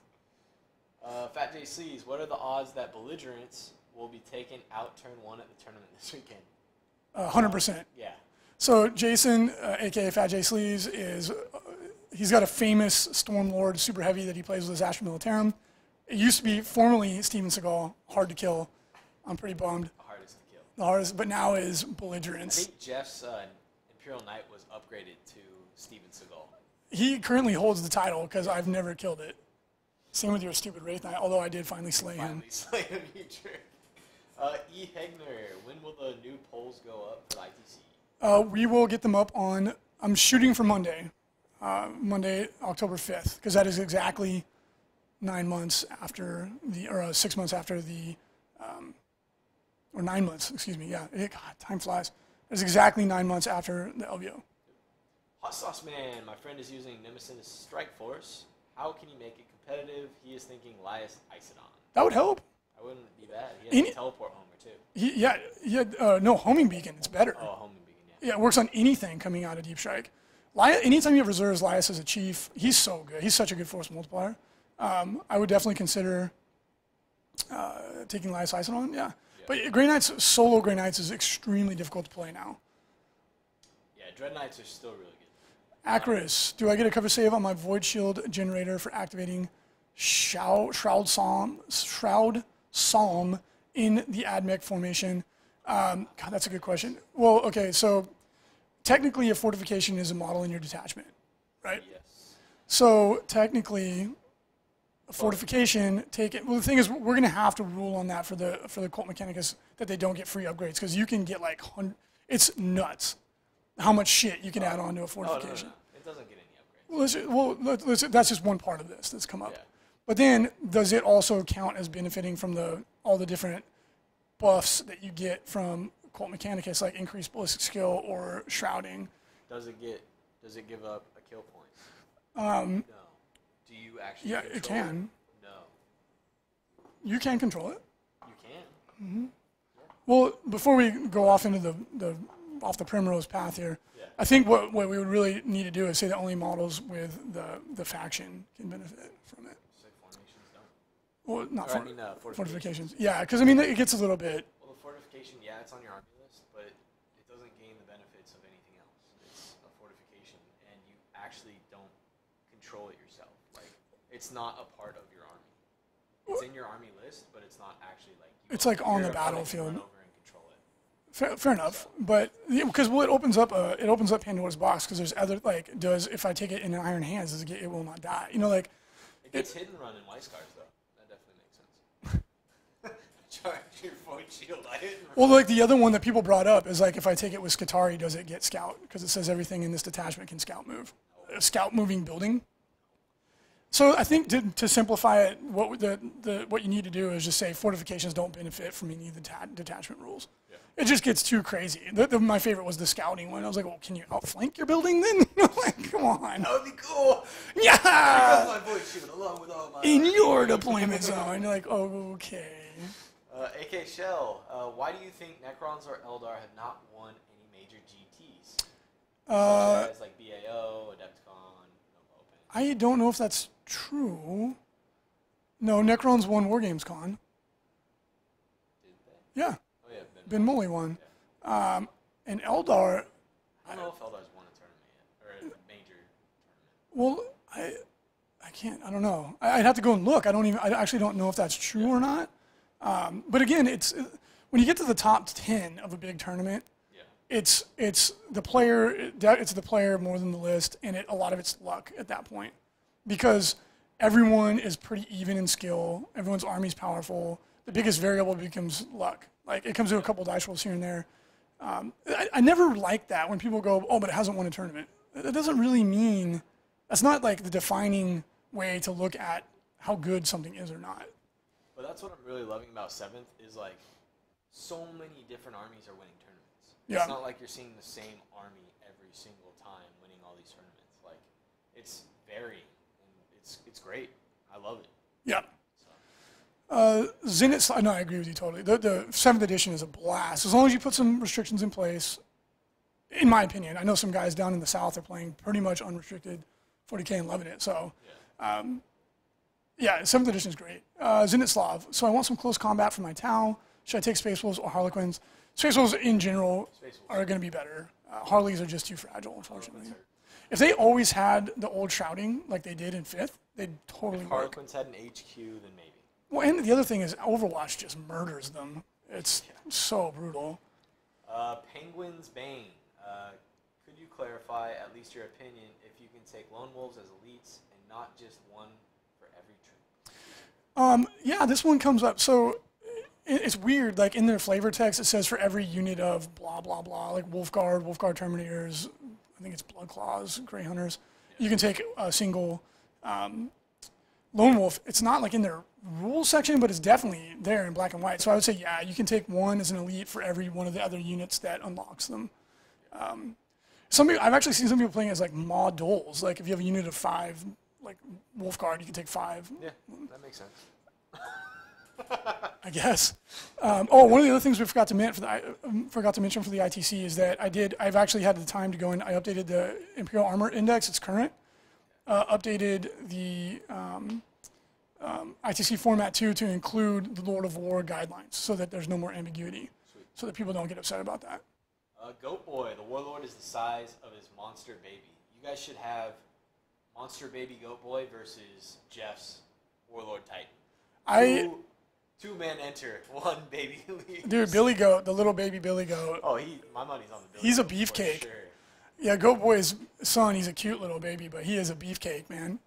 Fat JC's, what are the odds that belligerents will be taken out turn 1 at the tournament this weekend? 100%. Yeah. So Jason, aka Fat J Sleeves, he's got a famous Stormlord super heavy that he plays with his Astra Militarum. It used to be formerly Steven Seagal, hard to kill. I'm pretty bummed. The hardest to kill. The hardest, but now is I belligerents. think Jeff's Imperial Knight was upgraded to Steven Seagal. He currently holds the title because I've never killed it. Same with your stupid Wraith Knight, although I did finally slay him. Slay him, you jerk. E. Hegner, when will the new polls go up for ITC? We will get them up on, I'm shooting for Monday, October 5th, because that is exactly 9 months after or 6 months after or 9 months, excuse me, yeah. God, time flies. It's exactly 9 months after the LVO. Hot Sauce Man, my friend is using Nemesis Strike Force. How can he make it competitive? He is thinking Lias Isodon. That would help. That wouldn't be bad. He has a teleport homer, too. No, homing beacon, it's better. Oh, homing beacon, yeah. Yeah, it works on anything coming out of Deep Strike. Anytime you have reserves Lias as a chief, he's so good. He's such a good force multiplier. I would definitely consider taking Lias Isodon, yeah. But Grey Knights, solo Grey Knights is extremely difficult to play now. Yeah, Dread Knights are still really good. Acris, do I get a cover save on my Void Shield generator for activating Shroud Psalm in the AdMech formation? God, that's a good question. Well, okay, so technically a fortification is a model in your detachment, right? Yes. So technically, a fortification, well, the thing is, we're going to have to rule on that for the Cult Mechanicus that they don't get free upgrades, because you can get it's nuts how much shit you can add on to a fortification. No. It doesn't get any upgrades. That's just one part of this that's come up. Yeah. But then, does it also count as benefiting from all the different buffs that you get from Cult Mechanicus, like increased ballistic skill or shrouding? Does it give up a kill point? No. Do you actually control it can. No. You can control it. You can? Mm-hmm. Well, before we go off into off the primrose path here, I think what we would really need to do is say that only models with the faction can benefit from it. Say formations don't. Well, not fortifications. Yeah, because I mean it gets a little bit. Well, the fortification, it's on your army list, but it doesn't gain the benefits of anything else. It's a fortification, and you actually don't control it yourself. Like, it's not a part of your army. It's in your army list, but it's not actually It's like on the battlefield. Run over and control it. Fair enough, but because it opens up Pandora's box, because there's other if I take it in Iron Hands, it will not die? It gets hidden run in White Scars though. That definitely makes sense. Charge your Void Shield. Well, the other one that people brought up is if I take it with Skitarii, does it get Scout? Because it says everything in this detachment can Scout move. A Scout moving building. So I think to simplify it, what you need to do is just say fortifications don't benefit from any of the detachment rules. Yeah. It just gets too crazy. My favorite was the scouting one. I was like, well, can you outflank your building then? Come on. That would be cool. Yeah. My Void Shield along with all my in your deployment zone. You're like, oh, okay. AK Shell, why do you think Necrons or Eldar have not won any major GTs? Such as like BAO, Adepticon, Nova Open. I don't know if that's true. No, Necrons won War Games Con. Did they? Yeah. Oh yeah, Ben Mully won. Yeah. And Eldar. I don't know if Eldar's won a tournament yet, or a major tournament. Well, I can't. I don't know. I'd have to go and look. I actually don't know if that's true or not. But again, when you get to the top 10 of a big tournament, it's the player more than the list, and a lot of it's luck at that point, because everyone is pretty even in skill. Everyone's army's powerful. The biggest variable becomes luck. It comes to a couple dice rolls here and there. I never like that when people go, oh, but it hasn't won a tournament. That doesn't really mean, that's not the defining way to look at how good something is or not. But that's what I'm really loving about 7th is like so many different armies are winning tournaments. Yeah. It's not like you're seeing the same army every single time winning all these tournaments. Like it's varying and it's great. I love it. Yeah. Zenith, no, I agree with you totally. The 7th edition is a blast. As long as you put some restrictions in place, in my opinion. I know some guys down in the South are playing pretty much unrestricted 40K and loving it. So, yeah, 7th edition is great. Zenitslav. So I want some close combat for my Tau. Should I take Space Wolves or Harlequins? Space Wolves in general are going to be better. Harleys are just too fragile, unfortunately. If they always had the old shrouding like they did in 5th, they'd totally If Harlequins had an HQ, then maybe. Well, and the other thing is Overwatch just murders them. It's so brutal. Penguin's Bane. Could you clarify, at least your opinion, if you can take Lone Wolves as elites and not just one for every troop? Yeah, this one comes up. So it's weird. Like in their flavor text, it says for every unit of blah, blah, blah, like Wolfguard Terminators, I think it's Blood Claws, Grey Hunters. You can take a single Lone Wolf. It's not like in their rules section, but it's definitely there in black and white. So I would say, yeah, you can take one as an elite for every one of the other units that unlocks them. I've actually seen some people playing as like mod duels. Like if you have a unit of 5, like Wolfguard, you can take 5. Yeah, that makes sense. I guess. One of the other things we forgot to mention for the ITC is that I've actually had the time to go and I updated the Imperial Armor Index. It's current. Updated the ITC format too to include the Lord of War guidelines so that there's no more ambiguity. Sweet. So that people don't get upset about that. Goat Boy, the Warlord is the size of his monster baby. You guys should have monster baby Goat Boy versus Jeff's Warlord Titan. Two men enter, one baby leaves. Dude, Billy Goat, the little baby Billy Goat. Oh, my money's on the Billy He's Goat a beefcake. for sure. Yeah, Goat Boy's son, he's a cute little baby, but he is a beefcake, man.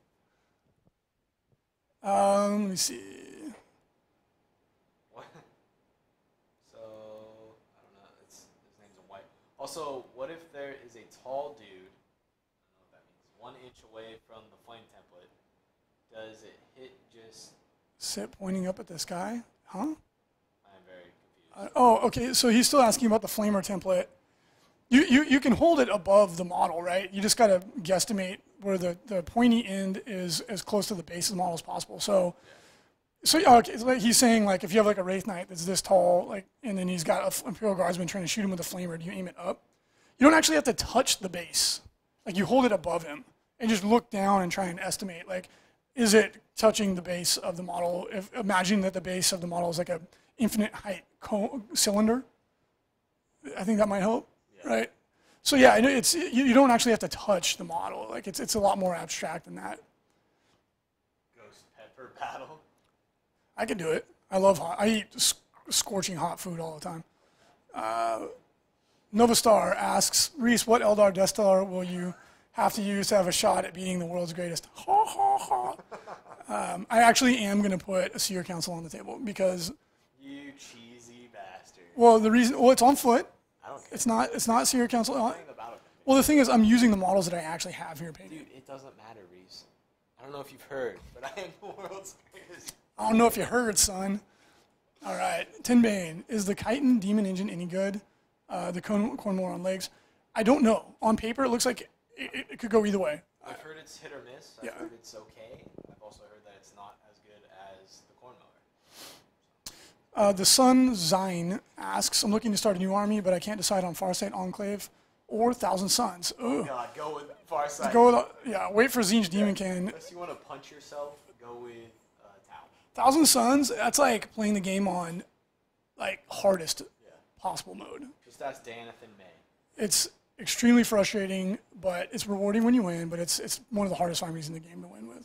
Let me see. What? So, I don't know. His name's a white. Also, what if there is a tall dude, I don't know what that means, 1 inch away from the flame template? Does it hit just... Sit pointing up at the sky? Huh? I'm very confused. Okay, so he's still asking about the flamer template. You can hold it above the model, right? You just got to guesstimate where the pointy end is as close to the base of the model as possible. So okay, like he's saying, like, if you have like a Wraith Knight that's this tall, like, and then he's got an Imperial Guardsman trying to shoot him with a flamer, do you aim it up? You don't actually have to touch the base. Like, you hold it above him and just look down and try and estimate, like, is it touching the base of the model? Imagine that the base of the model is like a infinite height cylinder. I think that might help. Right. So yeah, you don't actually have to touch the model. Like it's a lot more abstract than that. Ghost pepper battle. I can do it. I eat scorching hot food all the time. Nova Star asks, Reese, what Eldar Death Star will you have to use to have a shot at beating the world's greatest? Ha ha ha. I actually am going to put a Seer Council on the table because. You cheesy bastard. Well, it's on foot. I don't care. It's not Seer Council. Well, the thing is, I'm using the models that I actually have here painted. Dude, it doesn't matter, Reese. I don't know if you've heard, but I am the world's greatest. I don't know if you heard, son. All right, Tinbane, is the Chitin Demon Engine any good? The Cornmore on legs? I don't know. On paper, it looks like it could go either way. I've heard it's hit or miss. I've heard it's okay. I've also heard that it's not as good as the Cornmower. The Sun Zine asks, I'm looking to start a new army, but I can't decide on Farsight Enclave or Thousand Suns. Oh God, go with Farsight. Wait for Tzeentch Demon Cannon. Unless you want to punch yourself, go with Tau. Thousand Suns, that's like playing the game on like hardest possible mode. Just ask Danathan May. It's extremely frustrating, but it's rewarding when you win, but it's one of the hardest armies in the game to win with.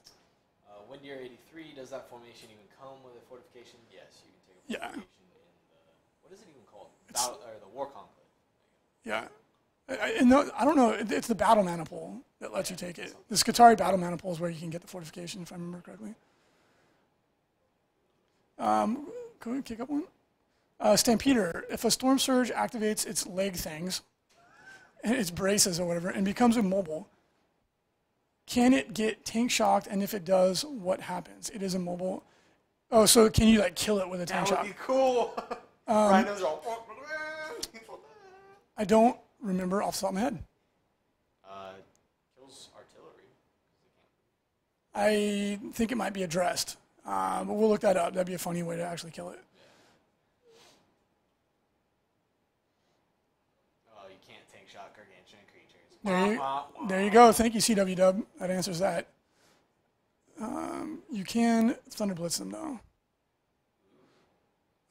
Windier 83, does that formation even come with a fortification? Yes, you can take a fortification in the, what is it even called? The War Conclave. Yeah. I don't know. It's the Battle Maniple that lets you take it. The Skitarii Battle Maniple is where you can get the fortification, if I remember correctly. Go ahead, kick up one. Stampeder, if a Storm Surge activates its leg things, and its braces or whatever, and becomes immobile, can it get tank shocked? And if it does, what happens? It is immobile. Oh, so can you like kill it with a tank That shot? would be cool. Rhinos are all. I don't remember off the top of my head. Kills artillery. I think it might be addressed, but we'll look that up. That'd be a funny way to actually kill it. Oh, you can't tank shot gargantuan creatures. There you go. Thank you, CW Dub. That answers that. You can Thunder Blitz them, though.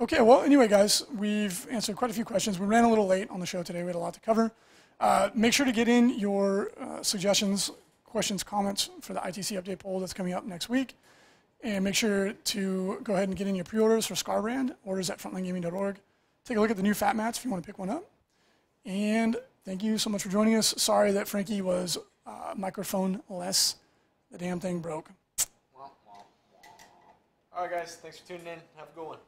Okay, well, anyway, guys, we've answered quite a few questions. We ran a little late on the show today. We had a lot to cover. Make sure to get in your suggestions, questions, comments for the ITC update poll that's coming up next week. And make sure to go ahead and get in your pre-orders for Scarbrand, orders at frontlinegaming.org. Take a look at the new fat mats if you want to pick one up. And thank you so much for joining us. Sorry that Frankie was microphone-less. The damn thing broke. All right, guys. Thanks for tuning in. Have a good one.